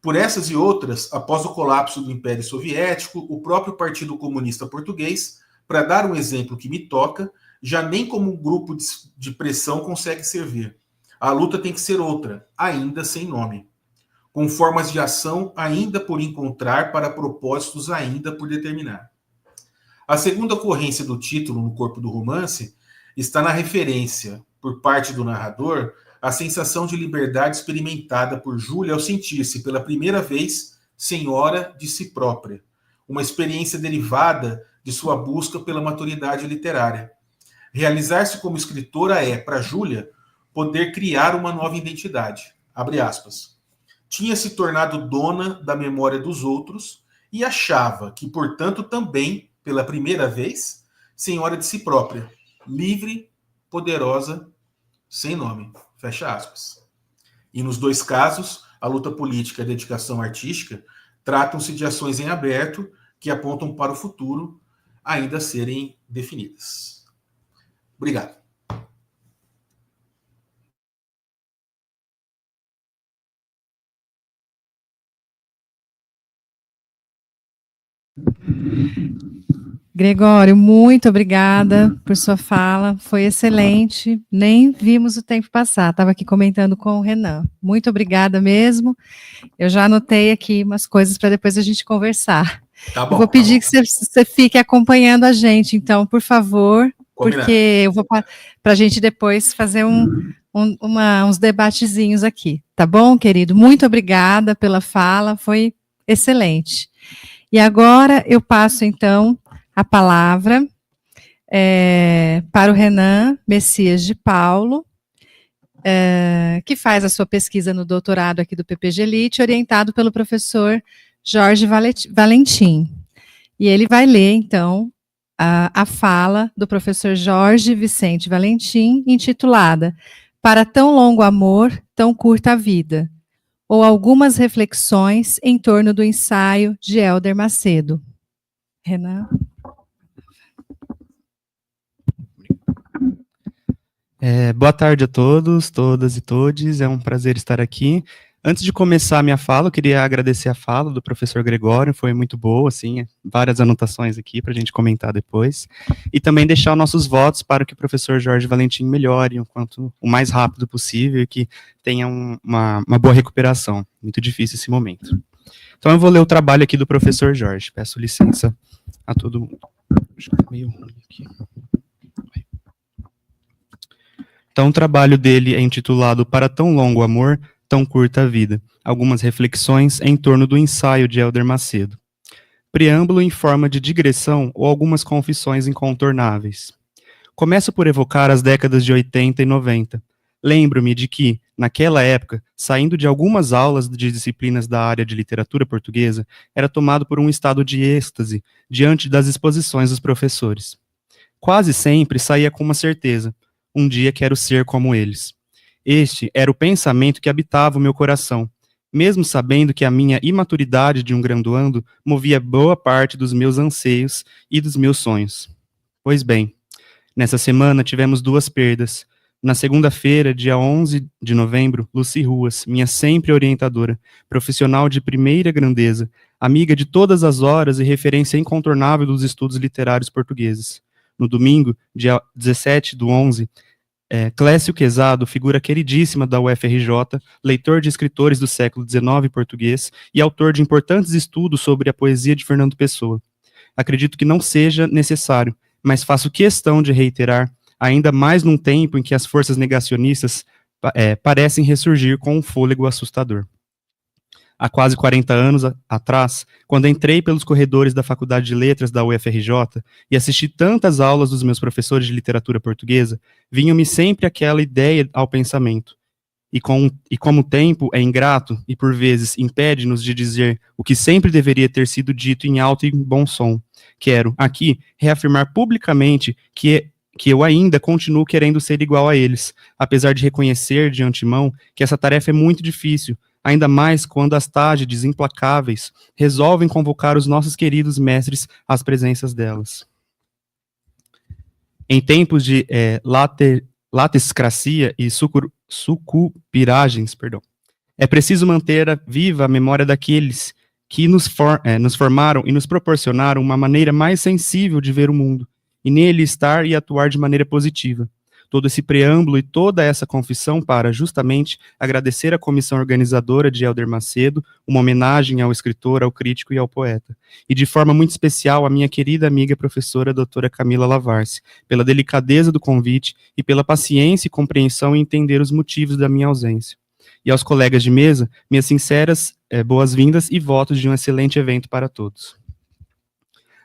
Por essas e outras, após o colapso do Império Soviético, o próprio Partido Comunista Português, para dar um exemplo que me toca, já nem como um grupo de pressão consegue servir. A luta tem que ser outra, ainda sem nome, com formas de ação ainda por encontrar para propósitos ainda por determinar. A segunda ocorrência do título no corpo do romance está na referência, por parte do narrador, à sensação de liberdade experimentada por Júlia ao sentir-se pela primeira vez senhora de si própria, uma experiência derivada de sua busca pela maturidade literária. Realizar-se como escritora é, para Júlia, poder criar uma nova identidade. Abre aspas. Tinha se tornado dona da memória dos outros e achava que, portanto, também, pela primeira vez, senhora de si própria, livre, poderosa, sem nome. Fecha aspas. E nos dois casos, a luta política e a dedicação artística tratam-se de ações em aberto que apontam para o futuro ainda a serem definidas. Obrigado. Gregório, muito obrigada por sua fala, foi excelente, nem vimos o tempo passar, estava aqui comentando com o Renan. Muito obrigada mesmo, eu já anotei aqui umas coisas para depois a gente conversar. Tá bom, eu vou pedir que você fique acompanhando a gente, então, por favor, porque eu vou para a gente depois fazer uns debatezinhos aqui, tá bom, querido? Muito obrigada pela fala, foi excelente. E agora eu passo, então, a palavra para o Renan Messias de Paulo, que faz a sua pesquisa no doutorado aqui do PPG Elite, orientado pelo professor Jorge Valentim. E ele vai ler, então, a fala do professor Jorge Vicente Valentim, intitulada Para tão longo amor, tão curta a vida, ou algumas reflexões em torno do ensaio de Hélder Macedo. Renan? Boa tarde a todos, todas e todes, é um prazer estar aqui. Antes de começar a minha fala, eu queria agradecer a fala do professor Gregório, foi muito boa, assim, várias anotações aqui para a gente comentar depois, e também deixar nossos votos para que o professor Jorge Valentim melhore o mais rápido possível e que tenha uma boa recuperação, muito difícil esse momento. Então eu vou ler o trabalho aqui do professor Jorge, peço licença a todo mundo. Acho que tá meio ruim aqui. Então o trabalho dele é intitulado Para tão longo amor, tão curta a vida. Algumas reflexões em torno do ensaio de Hélder Macedo. Preâmbulo em forma de digressão ou algumas confissões incontornáveis. Começo por evocar as décadas de 80 e 90. Lembro-me de que, naquela época, saindo de algumas aulas de disciplinas da área de literatura portuguesa, era tomado por um estado de êxtase diante das exposições dos professores. Quase sempre saía com uma certeza: um dia quero ser como eles. Este era o pensamento que habitava o meu coração, mesmo sabendo que a minha imaturidade de um graduando movia boa parte dos meus anseios e dos meus sonhos. Pois bem, nessa semana tivemos duas perdas. Na segunda-feira, dia 11 de novembro, Lucy Ruas, minha sempre orientadora, profissional de primeira grandeza, amiga de todas as horas e referência incontornável dos estudos literários portugueses. No domingo, dia 17/11, Clécio Quezado, figura queridíssima da UFRJ, leitor de escritores do século XIX português e autor de importantes estudos sobre a poesia de Fernando Pessoa. Acredito que não seja necessário, mas faço questão de reiterar, ainda mais num tempo em que as forças negacionistas parecem ressurgir com um fôlego assustador. Há quase 40 anos atrás, quando entrei pelos corredores da Faculdade de Letras da UFRJ e assisti tantas aulas dos meus professores de literatura portuguesa, vinha-me sempre aquela ideia ao pensamento. E como o tempo é ingrato e, por vezes, impede-nos de dizer o que sempre deveria ter sido dito em alto e bom som, quero, aqui, reafirmar publicamente que eu ainda continuo querendo ser igual a eles, apesar de reconhecer de antemão que essa tarefa é muito difícil, ainda mais quando as tágides implacáveis resolvem convocar os nossos queridos mestres às presenças delas. Em tempos de latescracia e sucupiragens, é preciso manter viva a memória daqueles que nos formaram e nos proporcionaram uma maneira mais sensível de ver o mundo, e nele estar e atuar de maneira positiva. Todo esse preâmbulo e toda essa confissão para, justamente, agradecer à comissão organizadora de Hélder Macedo, uma homenagem ao escritor, ao crítico e ao poeta. E de forma muito especial à minha querida amiga professora doutora Camila Lavarce, pela delicadeza do convite e pela paciência e compreensão em entender os motivos da minha ausência. E aos colegas de mesa, minhas sinceras boas-vindas e votos de um excelente evento para todos.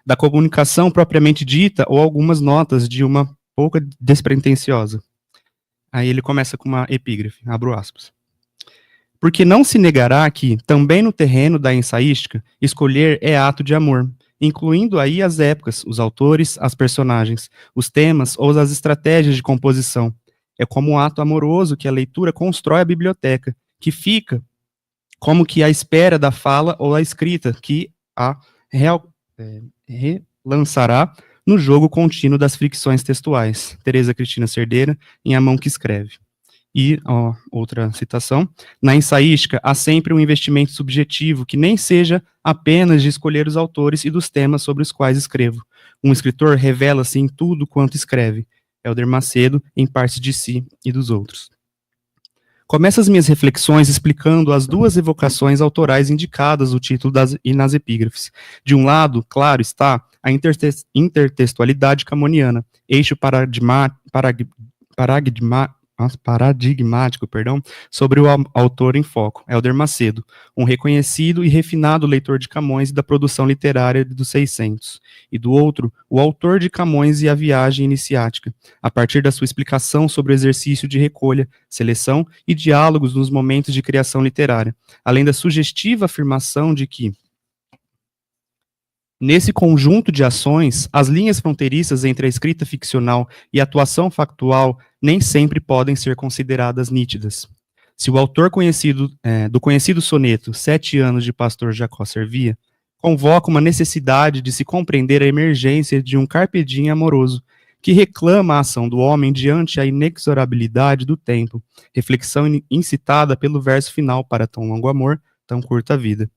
Da comunicação propriamente dita, ou algumas notas de uma pouca despretensiosa. Aí ele começa com uma epígrafe, abro aspas. Porque não se negará que, também no terreno da ensaística, escolher é ato de amor, incluindo aí as épocas, os autores, as personagens, os temas ou as estratégias de composição. É como um ato amoroso que a leitura constrói a biblioteca, que fica como que à espera da fala ou a escrita, que a relançará no jogo contínuo das fricções textuais. Teresa Cristina Cerdeira, em A Mão que Escreve. E, outra citação, na ensaística há sempre um investimento subjetivo que nem seja apenas de escolher os autores e dos temas sobre os quais escrevo. Um escritor revela-se em tudo quanto escreve. Hélder Macedo, em Parte de Si e dos Outros. Começo as minhas reflexões explicando as duas evocações autorais indicadas no título e nas epígrafes. De um lado, claro está, a intertextualidade camoniana, eixo paradigmático, sobre o autor em foco, Hélder Macedo, um reconhecido e refinado leitor de Camões e da produção literária dos 600. E do outro, o autor de Camões e a viagem iniciática, a partir da sua explicação sobre o exercício de recolha, seleção e diálogos nos momentos de criação literária, além da sugestiva afirmação de que, nesse conjunto de ações, as linhas fronteiriças entre a escrita ficcional e a atuação factual nem sempre podem ser consideradas nítidas. Se o autor do conhecido soneto 7 anos de Pastor Jacó Servia convoca uma necessidade de se compreender a emergência de um carpe diem amoroso, que reclama a ação do homem diante a inexorabilidade do tempo, reflexão incitada pelo verso final para tão longo amor, tão curta vida.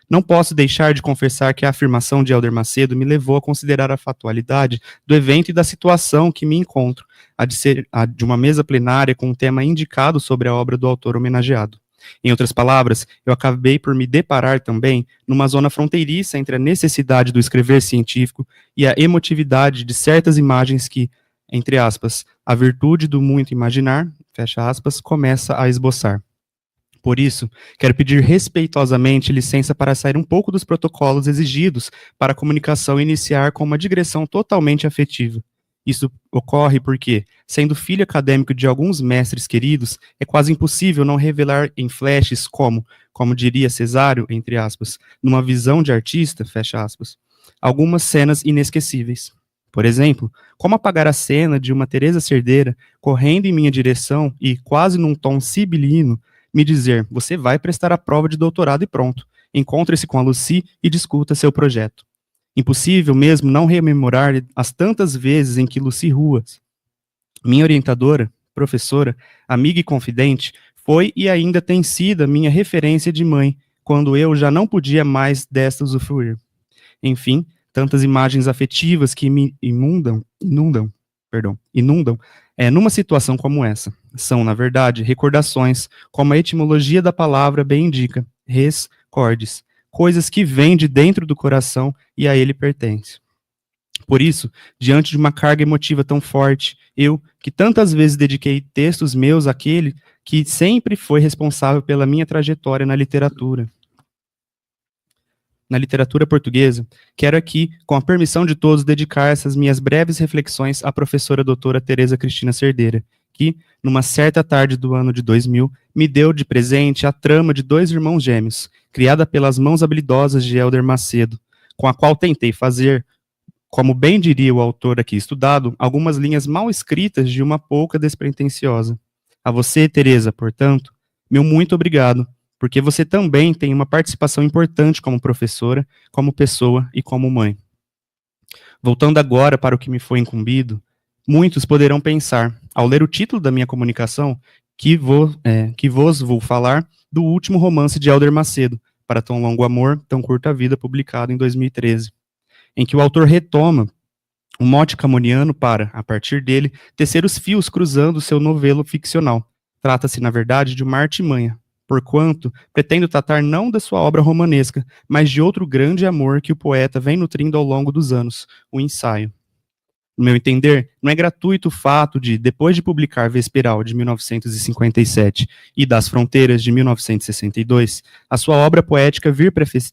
Não posso deixar de confessar que a afirmação de Hélder Macedo me levou a considerar a factualidade do evento e da situação que me encontro, a de uma mesa plenária com um tema indicado sobre a obra do autor homenageado. Em outras palavras, eu acabei por me deparar também numa zona fronteiriça entre a necessidade do escrever científico e a emotividade de certas imagens que, entre aspas, a virtude do muito imaginar, fecha aspas, começa a esboçar. Por isso, quero pedir respeitosamente licença para sair um pouco dos protocolos exigidos para a comunicação e iniciar com uma digressão totalmente afetiva. Isso ocorre porque, sendo filho acadêmico de alguns mestres queridos, é quase impossível não revelar em flashes como diria Cesário, entre aspas, numa visão de artista, fecha aspas, algumas cenas inesquecíveis. Por exemplo, como apagar a cena de uma Teresa Cerdeira correndo em minha direção e, quase num tom sibilino, me dizer, você vai prestar a prova de doutorado e pronto. Encontre-se com a Lucy e discuta seu projeto. Impossível mesmo não rememorar as tantas vezes em que Lucy Ruas, minha orientadora, professora, amiga e confidente, foi e ainda tem sido a minha referência de mãe, quando eu já não podia mais desta usufruir. Enfim, tantas imagens afetivas que me inundam, numa situação como essa. São, na verdade, recordações, como a etimologia da palavra bem indica, res cordis, coisas que vêm de dentro do coração e a ele pertence. Por isso, diante de uma carga emotiva tão forte, eu, que tantas vezes dediquei textos meus àquele que sempre foi responsável pela minha trajetória na literatura portuguesa, quero aqui, com a permissão de todos, dedicar essas minhas breves reflexões à professora doutora Teresa Cristina Cerdeira, que, numa certa tarde do ano de 2000, me deu de presente a trama de 2 irmãos gêmeos, criada pelas mãos habilidosas de Hélder Macedo, com a qual tentei fazer, como bem diria o autor aqui estudado, algumas linhas mal escritas de uma pouca despretensiosa. A você, Teresa, portanto, meu muito obrigado, porque você também tem uma participação importante como professora, como pessoa e como mãe. Voltando agora para o que me foi incumbido, muitos poderão pensar, ao ler o título da minha comunicação, que vos vou falar do último romance de Hélder Macedo, Para Tão Longo Amor, Tão Curta Vida, publicado em 2013, em que o autor retoma um mote camoniano para, a partir dele, tecer os fios cruzando seu novelo ficcional. Trata-se, na verdade, de uma artimanha, porquanto pretendo tratar não da sua obra romanesca, mas de outro grande amor que o poeta vem nutrindo ao longo dos anos, o ensaio. No meu entender, não é gratuito o fato de, depois de publicar Vesperal, de 1957, e Das Fronteiras, de 1962, a sua obra poética vir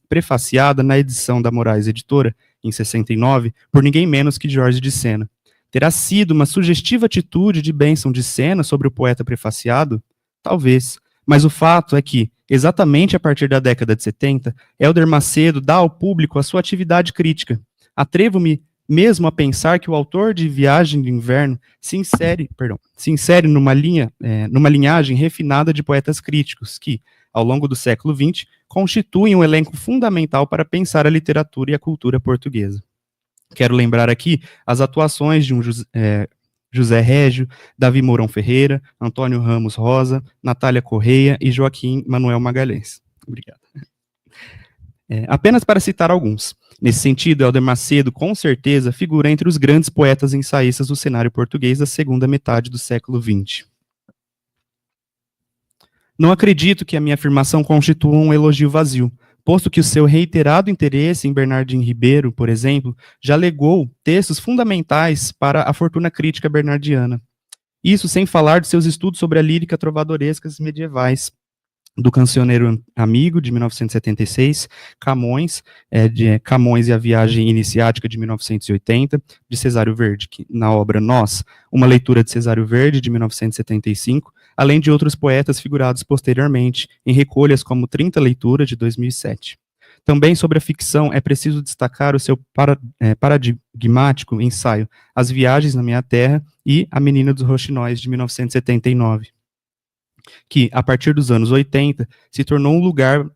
prefaciada na edição da Moraes Editora, em 69, por ninguém menos que Jorge de Sena. Terá sido uma sugestiva atitude de Benson de Sena sobre o poeta prefaciado? Talvez, mas o fato é que, exatamente a partir da década de 70, Hélder Macedo dá ao público a sua atividade crítica. Atrevo-me mesmo a pensar que o autor de Viagem de Inverno se insere numa linhagem refinada de poetas críticos que, ao longo do século XX, constituem um elenco fundamental para pensar a literatura e a cultura portuguesa. Quero lembrar aqui as atuações de José Régio, Davi Mourão Ferreira, Antônio Ramos Rosa, Natália Correia e Joaquim Manuel Magalhães. Obrigado. Apenas para citar alguns. Nesse sentido, Hélder Macedo, com certeza, figura entre os grandes poetas ensaístas do cenário português da segunda metade do século XX. Não acredito que a minha afirmação constitua um elogio vazio, posto que o seu reiterado interesse em Bernardino Ribeiro, por exemplo, já legou textos fundamentais para a fortuna crítica bernardiana. Isso sem falar de seus estudos sobre a lírica trovadorescas medievais, do Cancioneiro Amigo, de 1976, Camões, de Camões e a Viagem Iniciática, de 1980, de Cesário Verde, que, na obra Nós, uma leitura de Cesário Verde, de 1975, além de outros poetas figurados posteriormente, em recolhas como 30 Leituras, de 2007. Também sobre a ficção é preciso destacar o seu paradigmático ensaio As Viagens na Minha Terra e A Menina dos Roxinóis, de 1979. Que, a partir dos anos 80, se tornou um lugar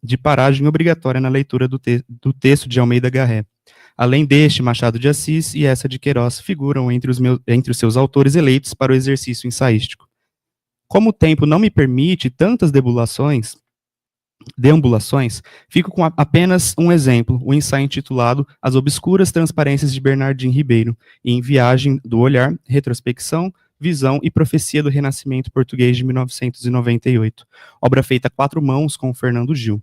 de paragem obrigatória na leitura do texto de Almeida Garré. Além deste, Machado de Assis e Eça de Queiroz figuram entre os seus autores eleitos para o exercício ensaístico. Como o tempo não me permite tantas deambulações, fico com apenas um exemplo, o ensaio intitulado As Obscuras Transparências de Bernardino Ribeiro, em Viagem do Olhar, Retrospecção, Visão e Profecia do Renascimento Português, de 1998, obra feita a 4 mãos com Fernando Gil.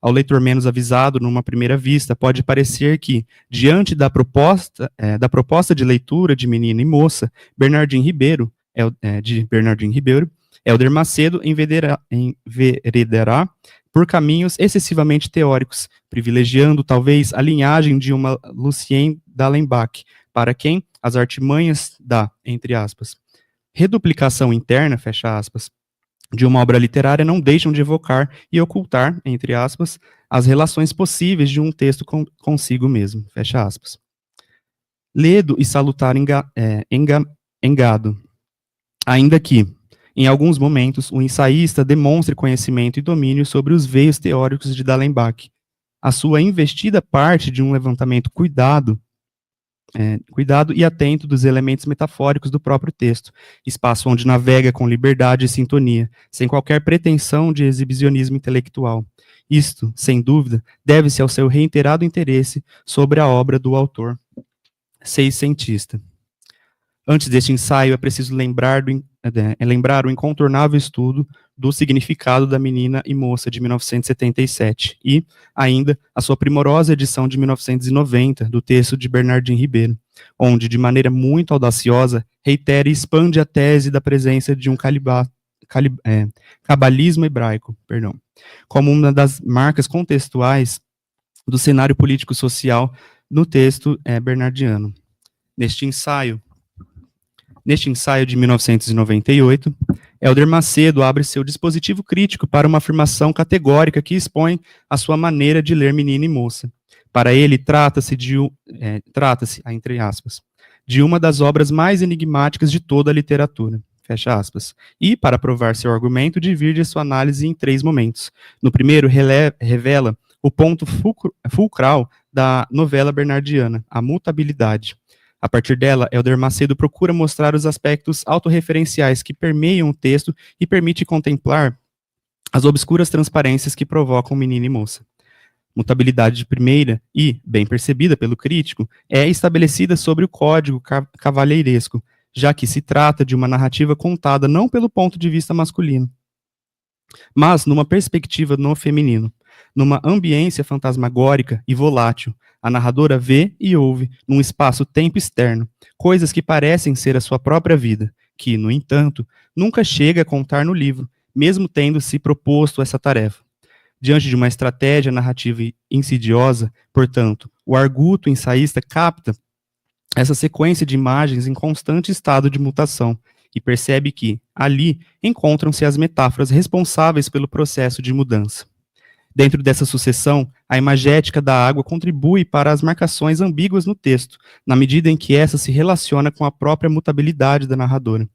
Ao leitor menos avisado, numa primeira vista, pode parecer que, diante da proposta de leitura de Menina e Moça, Bernardino Ribeiro, Hélder Macedo enveredará por caminhos excessivamente teóricos, privilegiando, talvez, a linhagem de uma Lucien d'Alembach, para quem as artimanhas da, entre aspas, reduplicação interna, fecha aspas, de uma obra literária não deixam de evocar e ocultar, entre aspas, as relações possíveis de um texto consigo mesmo, fecha aspas. Ledo e salutar engado, ainda que, em alguns momentos, o ensaísta demonstre conhecimento e domínio sobre os veios teóricos de D'Alembach. A sua investida parte de um levantamento cuidado e atento dos elementos metafóricos do próprio texto, espaço onde navega com liberdade e sintonia, sem qualquer pretensão de exibicionismo intelectual. Isto, sem dúvida, deve-se ao seu reiterado interesse sobre a obra do autor seiscentista. Antes deste ensaio, é preciso lembrar o incontornável estudo do Significado da Menina e Moça, de 1977, e, ainda, a sua primorosa edição de 1990, do texto de Bernardino Ribeiro, onde, de maneira muito audaciosa, reitera e expande a tese da presença de um cabalismo hebraico, como uma das marcas contextuais do cenário político-social no texto bernardiano. Neste ensaio de 1998, Hélder Macedo abre seu dispositivo crítico para uma afirmação categórica que expõe a sua maneira de ler Menina e Moça. Para ele, trata-se, entre aspas, de uma das obras mais enigmáticas de toda a literatura, fecha aspas. E, para provar seu argumento, divide sua análise em 3 momentos. No primeiro, revela o ponto fulcral da novela bernardiana, a mutabilidade. A partir dela, Hélder Macedo procura mostrar os aspectos autorreferenciais que permeiam o texto e permite contemplar as obscuras transparências que provocam Menina e Moça. Mutabilidade de primeira e, bem percebida pelo crítico, é estabelecida sobre o código cavalheiresco, já que se trata de uma narrativa contada não pelo ponto de vista masculino, mas numa perspectiva no feminino. Numa ambiência fantasmagórica e volátil, a narradora vê e ouve, num espaço-tempo externo, coisas que parecem ser a sua própria vida, que, no entanto, nunca chega a contar no livro, mesmo tendo se proposto essa tarefa. Diante de uma estratégia narrativa insidiosa, portanto, o arguto ensaísta capta essa sequência de imagens em constante estado de mutação e percebe que, ali, encontram-se as metáforas responsáveis pelo processo de mudança. Dentro dessa sucessão, a imagética da água contribui para as marcações ambíguas no texto, na medida em que essa se relaciona com a própria mutabilidade da narradora,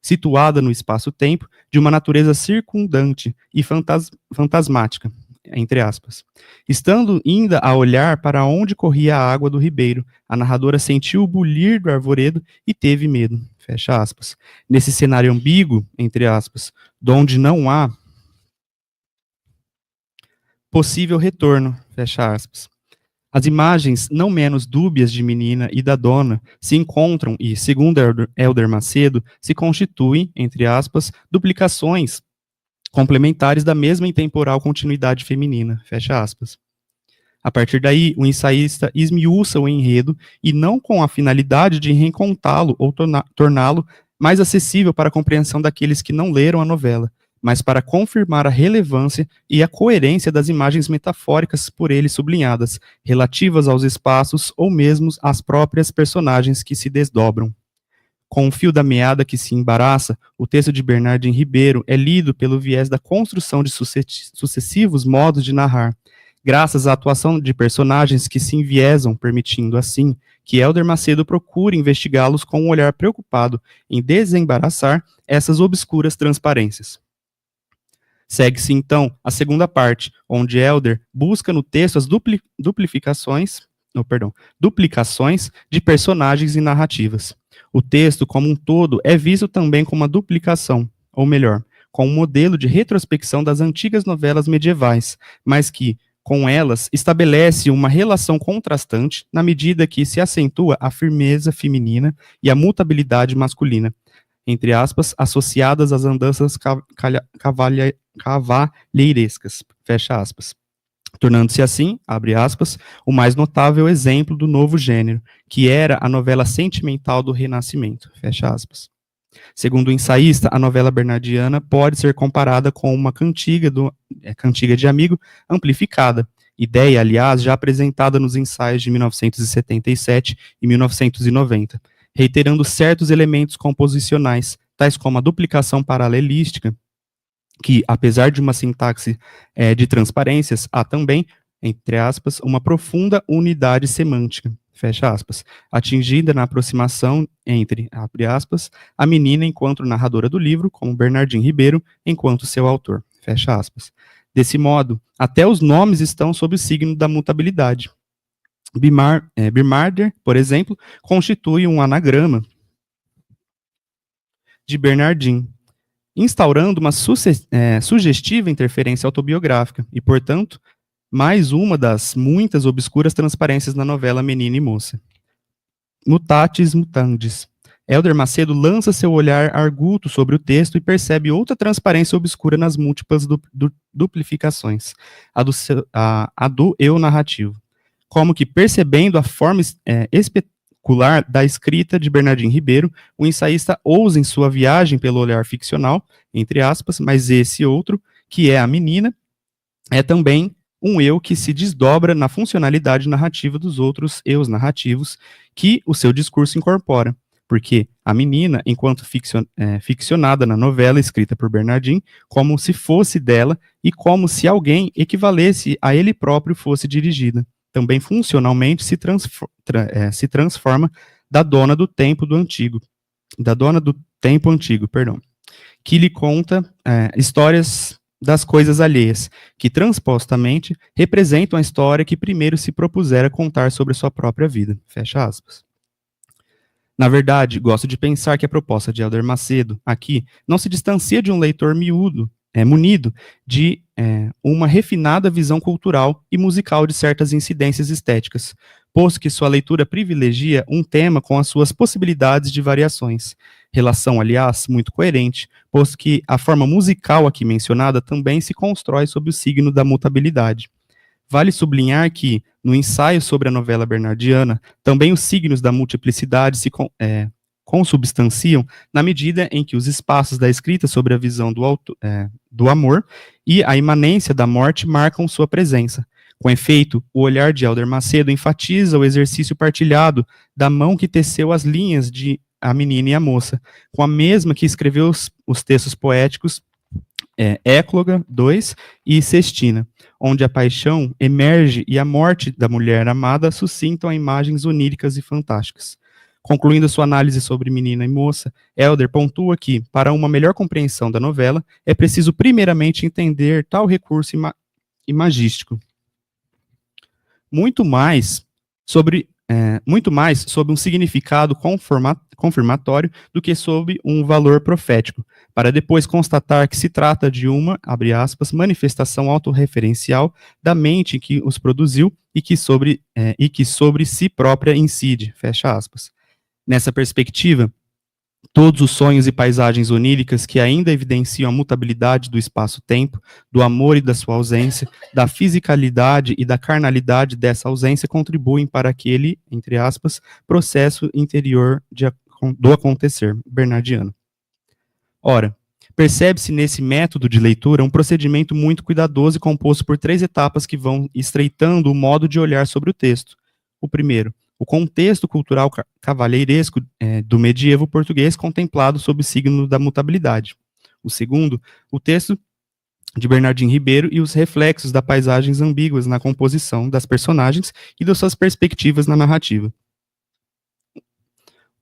situada no espaço-tempo de uma natureza circundante e fantasmática, entre aspas. Estando ainda a olhar para onde corria a água do ribeiro, a narradora sentiu o bulir do arvoredo e teve medo, fecha aspas. Nesse cenário ambíguo, entre aspas, donde não há possível retorno, fecha aspas. As imagens não menos dúbias de menina e da dona se encontram e, segundo Hélder Macedo, se constituem, entre aspas, duplicações complementares da mesma intemporal continuidade feminina, fecha aspas. A partir daí, o ensaísta esmiuça o enredo e não com a finalidade de reencontrá-lo ou torná-lo mais acessível para a compreensão daqueles que não leram a novela, mas para confirmar a relevância e a coerência das imagens metafóricas por ele sublinhadas, relativas aos espaços ou mesmo às próprias personagens que se desdobram. Com o fio da meada que se embaraça, o texto de Bernardino Ribeiro é lido pelo viés da construção de sucessivos modos de narrar, graças à atuação de personagens que se enviesam, permitindo, assim, que Hélder Macedo procure investigá-los com um olhar preocupado em desembaraçar essas obscuras transparências. Segue-se, então, a segunda parte, onde Hélder busca no texto as duplicações de personagens e narrativas. O texto, como um todo, é visto também como uma duplicação, ou melhor, com um modelo de retrospecção das antigas novelas medievais, mas que, com elas, estabelece uma relação contrastante na medida que se acentua a firmeza feminina e a mutabilidade masculina, entre aspas, associadas às andanças cavalheirescas, fecha aspas, tornando-se assim, abre aspas, o mais notável exemplo do novo gênero, que era a novela sentimental do Renascimento, fecha aspas. Segundo o ensaísta, a novela bernardiana pode ser comparada com uma cantiga de amigo amplificada, ideia, aliás, já apresentada nos ensaios de 1977 e 1990, reiterando certos elementos composicionais, tais como a duplicação paralelística, que, apesar de uma sintaxe de transparências, há também, entre aspas, uma profunda unidade semântica, fecha aspas, atingida na aproximação entre, abre aspas, a menina enquanto narradora do livro, como Bernardino Ribeiro, enquanto seu autor, fecha aspas. Desse modo, até os nomes estão sob o signo da mutabilidade. Birmarder, por exemplo, constitui um anagrama de Bernardin, instaurando uma sugestiva interferência autobiográfica e, portanto, mais uma das muitas obscuras transparências na novela Menina e Moça. Mutatis mutandis. Hélder Macedo lança seu olhar arguto sobre o texto e percebe outra transparência obscura nas múltiplas duplicações, a do eu narrativo. Como que, percebendo a forma especular da escrita de Bernardino Ribeiro, o ensaísta ousa em sua viagem pelo olhar ficcional, entre aspas, mas esse outro, que é a menina, é também um eu que se desdobra na funcionalidade narrativa dos outros eus narrativos que o seu discurso incorpora, porque a menina, enquanto ficcionada na novela escrita por Bernardin, como se fosse dela e como se alguém equivalesse a ele próprio fosse dirigida, também funcionalmente se transforma da dona do tempo antigo, que lhe conta histórias das coisas alheias, que transpostamente representam a história que primeiro se propusera contar sobre a sua própria vida, fecha aspas. Na verdade, gosto de pensar que a proposta de Hélder Macedo, aqui, não se distancia de um leitor miúdo munido de uma refinada visão cultural e musical de certas incidências estéticas, posto que sua leitura privilegia um tema com as suas possibilidades de variações. Relação, aliás, muito coerente, posto que a forma musical aqui mencionada também se constrói sob o signo da mutabilidade. Vale sublinhar que, no ensaio sobre a novela bernardiana, também os signos da multiplicidade se consubstanciam na medida em que os espaços da escrita sobre a visão do amor e a imanência da morte marcam sua presença. Com efeito, o olhar de Hélder Macedo enfatiza o exercício partilhado da mão que teceu as linhas de A Menina e a Moça, com a mesma que escreveu os textos poéticos Écloga 2 e Sestina, onde a paixão emerge e a morte da mulher amada sucintam a imagens oníricas e fantásticas. Concluindo sua análise sobre Menina e Moça, Hélder pontua que, para uma melhor compreensão da novela, é preciso primeiramente entender tal recurso imagístico. Muito mais sobre um significado confirmatório do que sob um valor profético, para depois constatar que se trata de uma, abre aspas, manifestação autorreferencial da mente que os produziu e que sobre si própria incide, fecha aspas. Nessa perspectiva, todos os sonhos e paisagens oníricas que ainda evidenciam a mutabilidade do espaço-tempo, do amor e da sua ausência, da fisicalidade e da carnalidade dessa ausência contribuem para aquele, entre aspas, processo interior do acontecer bernardiano. Ora, percebe-se nesse método de leitura um procedimento muito cuidadoso e composto por 3 etapas que vão estreitando o modo de olhar sobre o texto. O primeiro, o contexto cultural cavalheiresco do medievo português contemplado sob o signo da mutabilidade. O segundo, o texto de Bernardino Ribeiro e os reflexos das paisagens ambíguas na composição das personagens e das suas perspectivas na narrativa.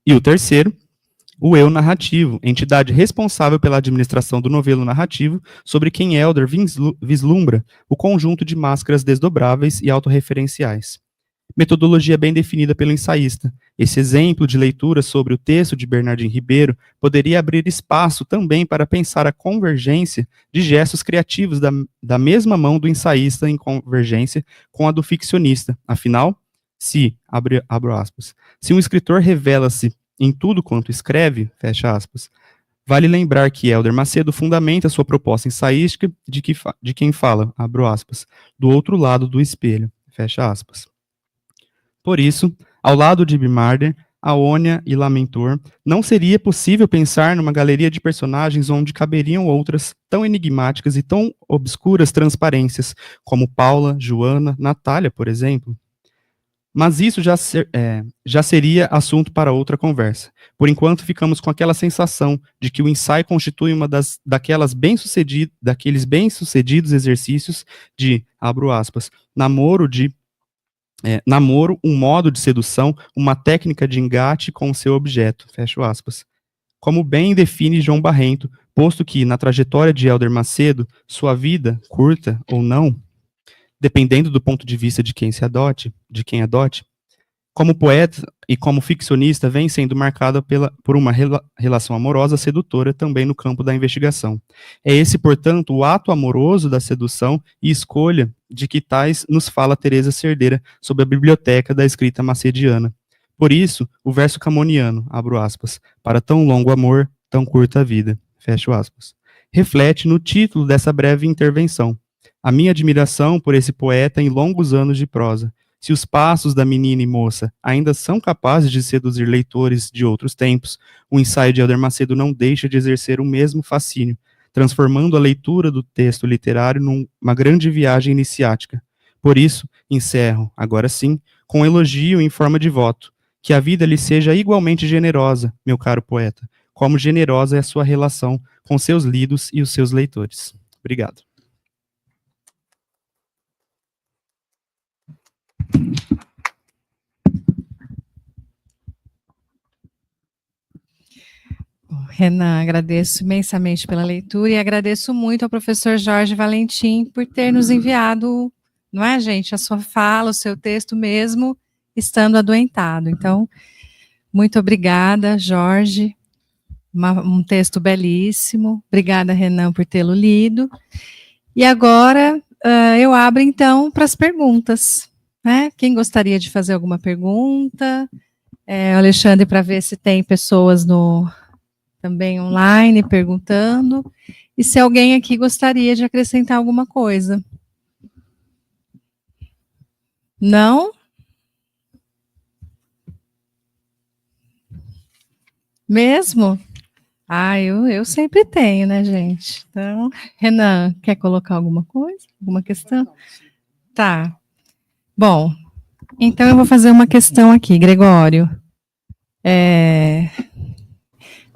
E o terceiro, o eu narrativo, entidade responsável pela administração do novelo narrativo, sobre quem Hélder vislumbra o conjunto de máscaras desdobráveis e autorreferenciais. Metodologia bem definida pelo ensaísta. Esse exemplo de leitura sobre o texto de Bernardino Ribeiro poderia abrir espaço também para pensar a convergência de gestos criativos da mesma mão do ensaísta em convergência com a do ficcionista. Afinal, abro aspas, se um escritor revela-se em tudo quanto escreve, fecha aspas, vale lembrar que Hélder Macedo fundamenta sua proposta ensaística de quem fala, abro aspas, do outro lado do espelho, fecha aspas. Por isso, ao lado de Bimarder, Aônia e Lamentor, não seria possível pensar numa galeria de personagens onde caberiam outras tão enigmáticas e tão obscuras transparências, como Paula, Joana, Natália, por exemplo. Mas isso já seria assunto para outra conversa. Por enquanto, ficamos com aquela sensação de que o ensaio constitui uma daqueles bem-sucedidos exercícios de, abro aspas, namoro, um modo de sedução, uma técnica de engate com o seu objeto, fecho aspas. Como bem define João Barrento, posto que, na trajetória de Hélder Macedo, sua vida, curta ou não, dependendo do ponto de vista de quem adote, como poeta e como ficcionista, vem sendo marcada por uma relação amorosa sedutora também no campo da investigação. É esse, portanto, o ato amoroso da sedução e escolha de que tais nos fala Teresa Cerdeira sobre a biblioteca da escrita macediana. Por isso, o verso camoniano, abro aspas, para tão longo amor, tão curta vida, fecho aspas, reflete no título dessa breve intervenção a minha admiração por esse poeta em longos anos de prosa. Se os passos da Menina e Moça ainda são capazes de seduzir leitores de outros tempos, o ensaio de Hélder Macedo não deixa de exercer o mesmo fascínio, transformando a leitura do texto literário numa grande viagem iniciática. Por isso, encerro, agora sim, com um elogio em forma de voto. Que a vida lhe seja igualmente generosa, meu caro poeta, como generosa é a sua relação com seus lidos e os seus leitores. Obrigado. Renan, agradeço imensamente pela leitura e agradeço muito ao professor Jorge Valentim por ter nos enviado, não é, gente, a sua fala, o seu texto mesmo, estando adoentado. Então, muito obrigada, Jorge. Um texto belíssimo. Obrigada, Renan, por tê-lo lido. E agora eu abro, então, para as perguntas. Né? Quem gostaria de fazer alguma pergunta? Alexandre, para ver se tem pessoas também online perguntando. E se alguém aqui gostaria de acrescentar alguma coisa. Não? Mesmo? Eu sempre tenho, né, gente? Então, Renan, quer colocar alguma coisa? Alguma questão? Tá. Bom, então eu vou fazer uma questão aqui, Gregório.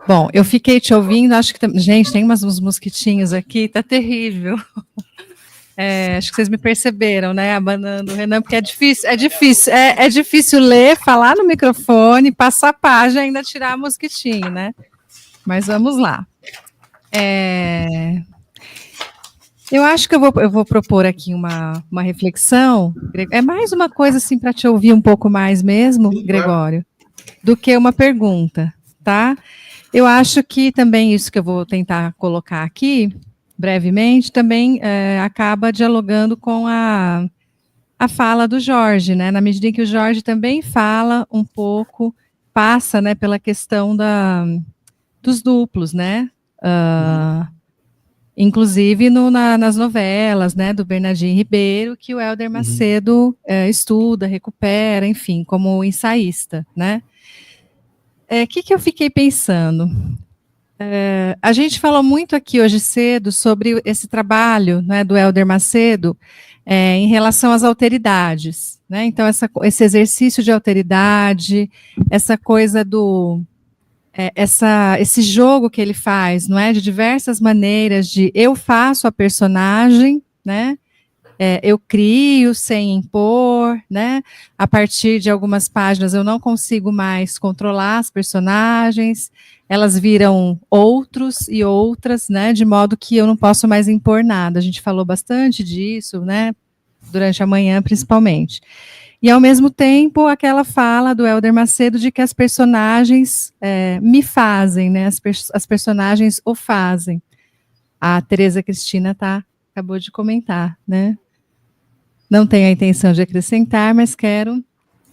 Bom, eu fiquei te ouvindo, acho que... Gente, tem uns mosquitinhos aqui, tá terrível. Acho que vocês me perceberam, né, abanando o Renan, porque é difícil ler, falar no microfone, passar a página e ainda tirar mosquitinho, né? Mas vamos lá. Eu acho que eu vou propor aqui uma reflexão. É mais uma coisa assim para te ouvir um pouco mais mesmo, Gregório, do que uma pergunta, tá? Eu acho que também isso que eu vou tentar colocar aqui, brevemente, também acaba dialogando com a fala do Jorge, né? Na medida em que o Jorge também fala um pouco, passa, né, pela questão dos duplos, né? Inclusive nas novelas, né, do Bernardinho Ribeiro, que o Hélder Macedo estuda, recupera, enfim, como ensaísta, né? Que eu fiquei pensando? A gente falou muito aqui hoje cedo sobre esse trabalho, né, do Hélder Macedo em relação às alteridades, né? Então, esse exercício de alteridade, essa coisa esse jogo que ele faz, não é? De diversas maneiras de eu faço a personagem, né? Eu crio sem impor, né? A partir de algumas páginas eu não consigo mais controlar as personagens, elas viram outros e outras, né? De modo que eu não posso mais impor nada. A gente falou bastante disso, né? Durante a manhã, principalmente. E, ao mesmo tempo, aquela fala do Hélder Macedo de que as personagens me fazem, né? As personagens o fazem. A Tereza Cristina acabou de comentar, né? Não tenho a intenção de acrescentar, mas quero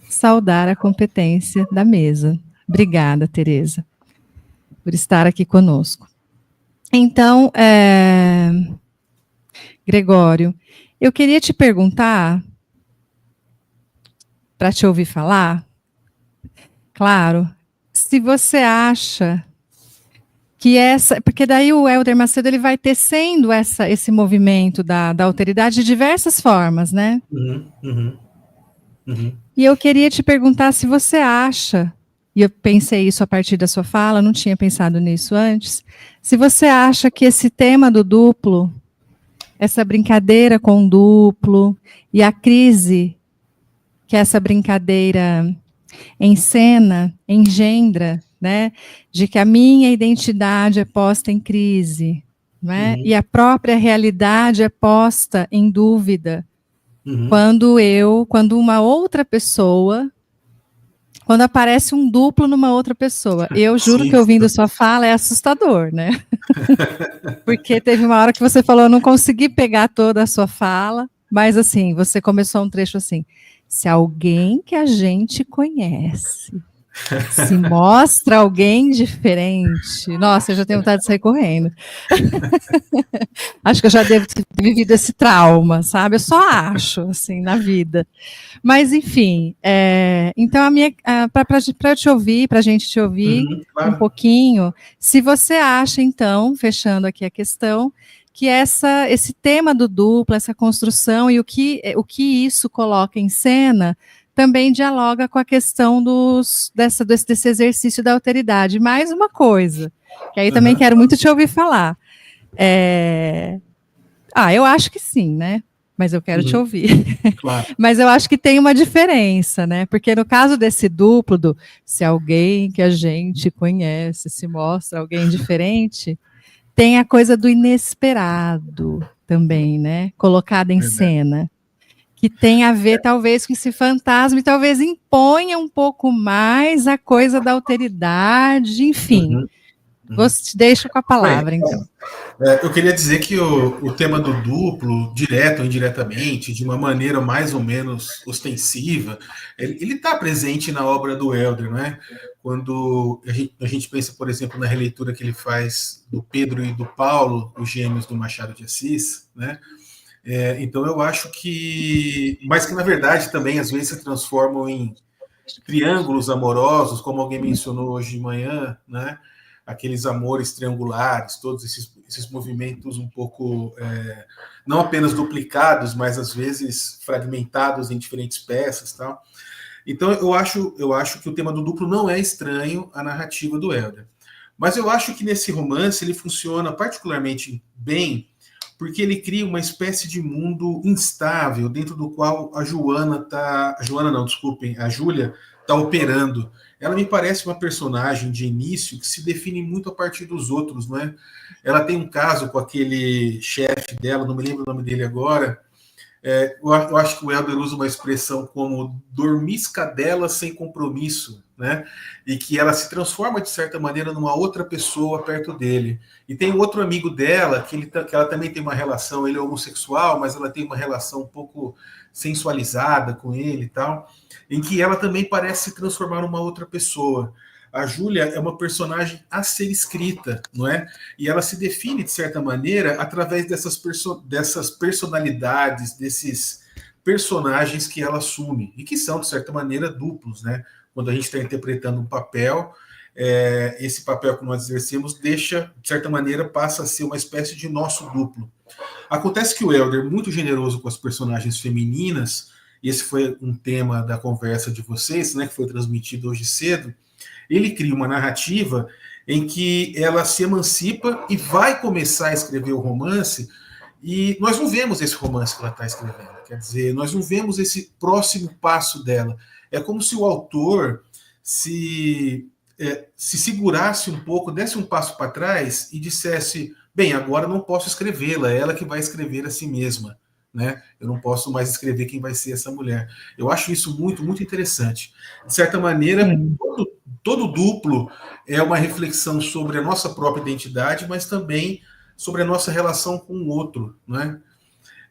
saudar a competência da mesa. Obrigada, Tereza, por estar aqui conosco. Então, Gregório, eu queria te perguntar, para te ouvir falar, claro, se você acha que porque daí o Hélder Macedo ele vai tecendo esse movimento da alteridade de diversas formas, né? E eu queria te perguntar se você acha, e eu pensei isso a partir da sua fala, não tinha pensado nisso antes, se você acha que esse tema do duplo, essa brincadeira com o duplo, e a crise que essa brincadeira engendra, né, de que a minha identidade é posta em crise, né, e a própria realidade é posta em dúvida, quando uma outra pessoa, quando aparece um duplo numa outra pessoa. Eu juro que ouvindo sua fala é assustador, né? Porque teve uma hora que você falou, eu não consegui pegar toda a sua fala, mas assim, você começou um trecho assim, se alguém que a gente conhece se mostra alguém diferente, nossa, eu já tenho vontade de sair correndo. Acho que eu já devo ter vivido esse trauma, sabe? Eu só acho, assim, na vida. Mas, enfim, então, para te ouvir, para a gente te ouvir claro. Um pouquinho, se você acha, então, fechando aqui a questão, que esse tema do duplo, essa construção e o que isso coloca em cena também dialoga com a questão desse exercício da alteridade. Mais uma coisa, que aí também quero muito te ouvir falar. Eu acho que sim, né? Mas eu quero te ouvir. Claro. Mas eu acho que tem uma diferença, né? Porque no caso desse duplo, se alguém que a gente conhece se mostra alguém diferente, tem a coisa do inesperado também, né? Colocada em cena. Que tem a ver, talvez, com esse fantasma e talvez imponha um pouco mais a coisa da alteridade, enfim. Deixo com a palavra, então. Eu queria dizer que o tema do duplo, direto ou indiretamente, de uma maneira mais ou menos ostensiva, ele está presente na obra do Helder, não é? Quando a gente pensa, por exemplo, na releitura que ele faz do Pedro e do Paulo, os gêmeos do Machado de Assis, né? Então eu acho que, mas que na verdade também às vezes se transformam em triângulos amorosos, como alguém mencionou hoje de manhã, né? Aqueles amores triangulares, todos esses movimentos um pouco, não apenas duplicados, mas às vezes fragmentados em diferentes peças, tal. Então eu acho que o tema do duplo não é estranho à narrativa do Helder. Mas eu acho que nesse romance ele funciona particularmente bem porque ele cria uma espécie de mundo instável dentro do qual a Júlia está operando. Ela me parece uma personagem de início que se define muito a partir dos outros, não é? Ela tem um caso com aquele chefe dela, não me lembro o nome dele agora. Eu acho que o Helder usa uma expressão como dormiscadela sem compromisso, né? E que ela se transforma, de certa maneira, numa outra pessoa perto dele. E tem um outro amigo dela, que ela também tem uma relação, ele é homossexual, mas ela tem uma relação um pouco sensualizada com ele e tal, em que ela também parece se transformar numa outra pessoa. A Júlia é uma personagem a ser escrita, não é? E ela se define, de certa maneira, através dessas personalidades, desses personagens que ela assume, e que são, de certa maneira, duplos, né? Quando a gente está interpretando um papel, esse papel que nós exercemos deixa, de certa maneira, passa a ser uma espécie de nosso duplo. Acontece que o Helder, muito generoso com as personagens femininas, e esse foi um tema da conversa de vocês, né, que foi transmitido hoje cedo, ele cria uma narrativa em que ela se emancipa e vai começar a escrever o romance, e nós não vemos esse romance que ela está escrevendo. Quer dizer, nós não vemos esse próximo passo dela. É como se o autor se segurasse um pouco, desse um passo para trás e dissesse, bem, agora não posso escrevê-la, é ela que vai escrever a si mesma, né? Eu não posso mais escrever quem vai ser essa mulher. Eu acho isso muito, muito interessante. De certa maneira, todo duplo é uma reflexão sobre a nossa própria identidade, mas também sobre a nossa relação com o outro, né?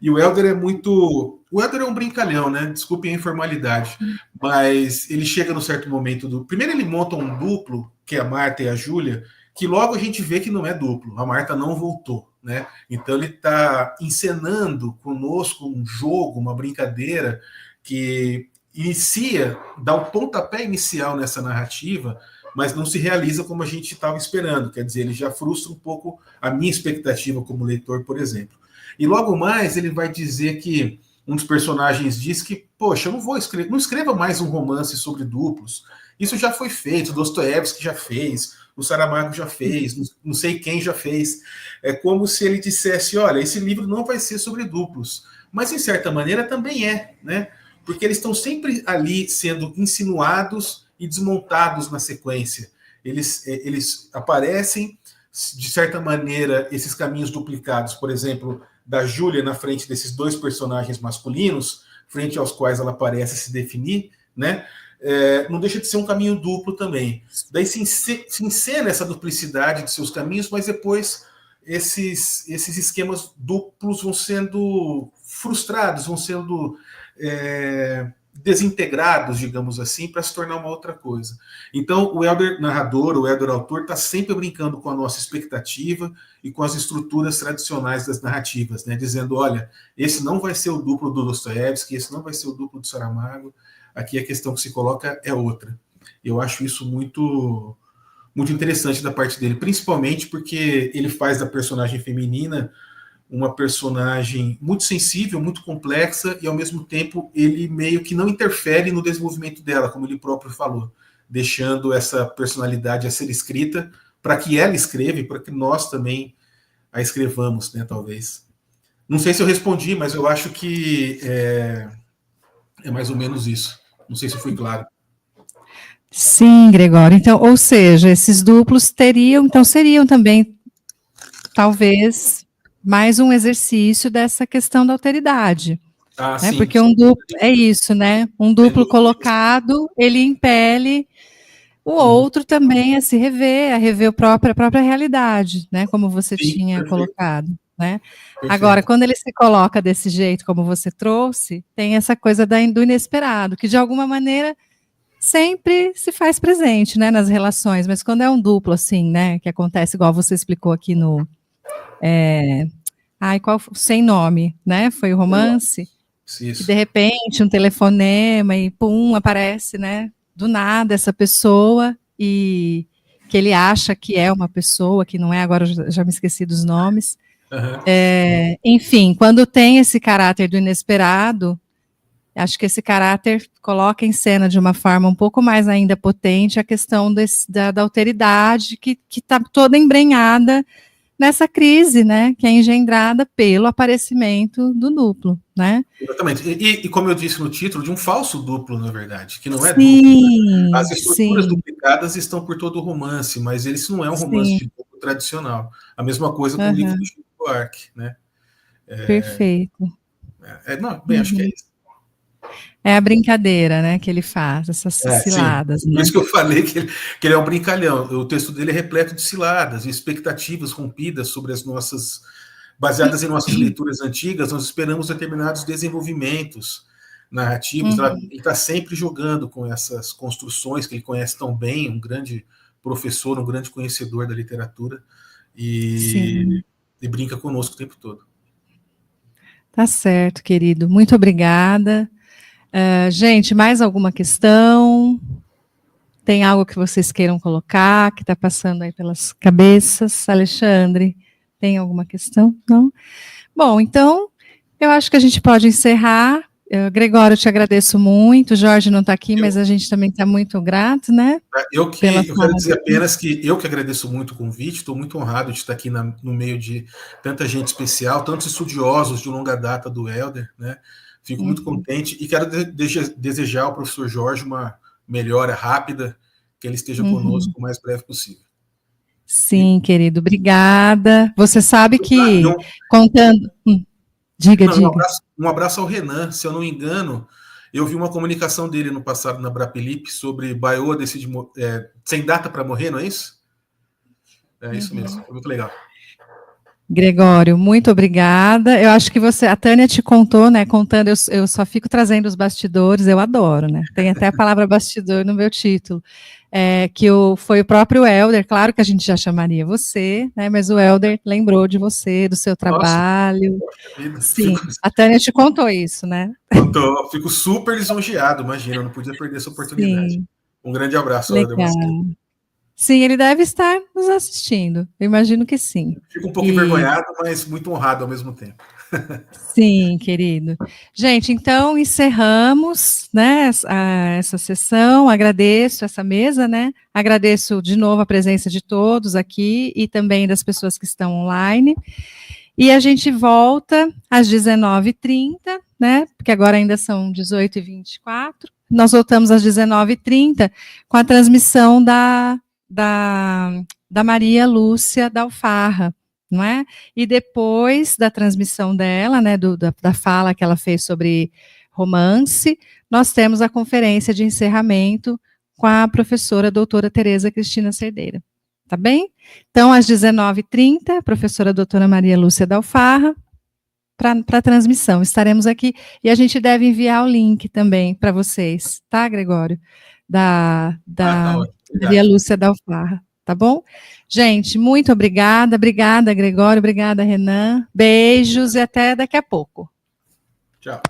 E o Helder é muito... O Helder é um brincalhão, né? Desculpem a informalidade, mas ele chega num certo momento do... Primeiro ele monta um duplo, que é a Marta e a Júlia, que logo a gente vê que não é duplo. A Marta não voltou, né? Então ele está encenando conosco um jogo, uma brincadeira que dá o pontapé inicial nessa narrativa, mas não se realiza como a gente estava esperando. Quer dizer, ele já frustra um pouco a minha expectativa como leitor, por exemplo. E logo mais ele vai dizer que um dos personagens diz que, poxa, eu não escreva mais um romance sobre duplos. Isso já foi feito, Dostoiévski já fez, o Saramago já fez, não sei quem já fez. É como se ele dissesse, olha, esse livro não vai ser sobre duplos. Mas, em certa maneira, também é, né? Porque eles estão sempre ali sendo insinuados e desmontados na sequência. Eles aparecem, de certa maneira, esses caminhos duplicados, por exemplo, da Júlia na frente desses dois personagens masculinos, frente aos quais ela parece se definir, né? Não deixa de ser um caminho duplo também. Daí se encena essa duplicidade de seus caminhos, mas depois esses esquemas duplos vão sendo frustrados, vão sendo desintegrados, digamos assim, para se tornar uma outra coisa. Então, o Helder narrador, o Helder autor, está sempre brincando com a nossa expectativa e com as estruturas tradicionais das narrativas, né? Dizendo, olha, esse não vai ser o duplo do Dostoiévski, esse não vai ser o duplo do Saramago, aqui a questão que se coloca é outra. Eu acho isso muito, muito interessante da parte dele, principalmente porque ele faz da personagem feminina uma personagem muito sensível, muito complexa, e ao mesmo tempo ele meio que não interfere no desenvolvimento dela, como ele próprio falou, deixando essa personalidade a ser escrita para que ela escreva e para que nós também a escrevamos, né, talvez. Não sei se eu respondi, mas eu acho que é mais ou menos isso. Não sei se eu fui claro. Sim, Gregório. Então, ou seja, esses duplos seriam também, talvez, mais um exercício dessa questão da alteridade. Ah, né? sim. Porque um duplo é isso, né? Um duplo colocado, ele impele O outro também a se rever, a rever a própria realidade, né? Como você tinha perfeito. Colocado, né? Perfeito. Agora, quando ele se coloca desse jeito, como você trouxe, tem essa coisa do inesperado, que de alguma maneira sempre se faz presente, né, nas relações, mas quando é um duplo, assim, né, que acontece igual você explicou aqui no... Sem nome, né, foi o romance, Isso. que de repente um telefonema e pum, aparece, né, do nada essa pessoa e que ele acha que é uma pessoa, que não é, agora eu já me esqueci dos nomes. Enfim, quando tem esse caráter do inesperado, acho que esse caráter coloca em cena de uma forma um pouco mais ainda potente a questão da alteridade que está toda embrenhada nessa crise, né, que é engendrada pelo aparecimento do duplo, né? Exatamente. E como eu disse no título, de um falso duplo, na verdade, que não é sim, duplo. As estruturas sim, duplicadas estão por todo o romance, mas esse não é um romance de duplo tradicional. A mesma coisa com o livro do Chico Buarque, né? Perfeito. Acho que é isso. É a brincadeira, né, que ele faz, essas ciladas. Por né? isso que eu falei que ele é um brincalhão. O texto dele é repleto de ciladas e expectativas rompidas sobre as nossas... Baseadas em nossas leituras antigas, nós esperamos determinados desenvolvimentos narrativos. Ele está sempre jogando com essas construções que ele conhece tão bem, um grande professor, um grande conhecedor da literatura, e brinca conosco o tempo todo. Tá certo, querido. Muito obrigada. Gente, mais alguma questão? Tem algo que vocês queiram colocar, que está passando aí pelas cabeças? Alexandre, tem alguma questão? Não? Bom, então, eu acho que a gente pode encerrar. Gregório, eu te agradeço muito. Jorge não está aqui, mas a gente também está muito grato, né? Eu quero dizer apenas que eu que agradeço muito o convite, estou muito honrado de estar aqui no meio de tanta gente especial, tantos estudiosos de longa data do Helder, né? Fico muito contente e quero desejar ao professor Jorge uma melhora rápida, que ele esteja conosco o mais breve possível. Sim, querido, obrigada. Você sabe que, contando... Diga. Um abraço ao Renan. Se eu não me engano, eu vi uma comunicação dele no passado na Brapelip sobre Baiô decide sem data para morrer, não é isso? É isso mesmo, foi muito legal. Gregório, muito obrigada. Eu acho que a Tânia te contou, né? Contando, eu só fico trazendo os bastidores, eu adoro, né? Tem até a palavra bastidor no meu título. Foi o próprio Helder, claro que a gente já chamaria você, né? Mas o Helder lembrou de você, do seu trabalho. Sim, a Tânia te contou isso, né? Contou, fico super lisonjeado, imagina, eu não podia perder essa oportunidade. Sim. Um grande abraço, Helder Macedo. Sim, ele deve estar nos assistindo. Eu imagino que sim. Fico um pouco envergonhado, mas muito honrado ao mesmo tempo. Sim, querido. Gente, então encerramos, né, essa sessão. Agradeço essa mesa, né? Agradeço de novo a presença de todos aqui e também das pessoas que estão online. E a gente volta às 19h30, né? Porque agora ainda são 18h24. Nós voltamos às 19h30 com a transmissão da Maria Lúcia da Alfarra, não é? E depois da transmissão dela, né, da fala que ela fez sobre romance, nós temos a conferência de encerramento com a professora doutora Tereza Cristina Cerdeira. Tá bem? Então, às 19h30, a professora doutora Maria Lúcia da Alfarra, para a transmissão. Estaremos aqui e a gente deve enviar o link também para vocês, tá, Gregório? Da Maria Lúcia da Alfarra, tá bom? Gente, muito obrigada. Obrigada, Gregório. Obrigada, Renan. Beijos e até daqui a pouco. Tchau.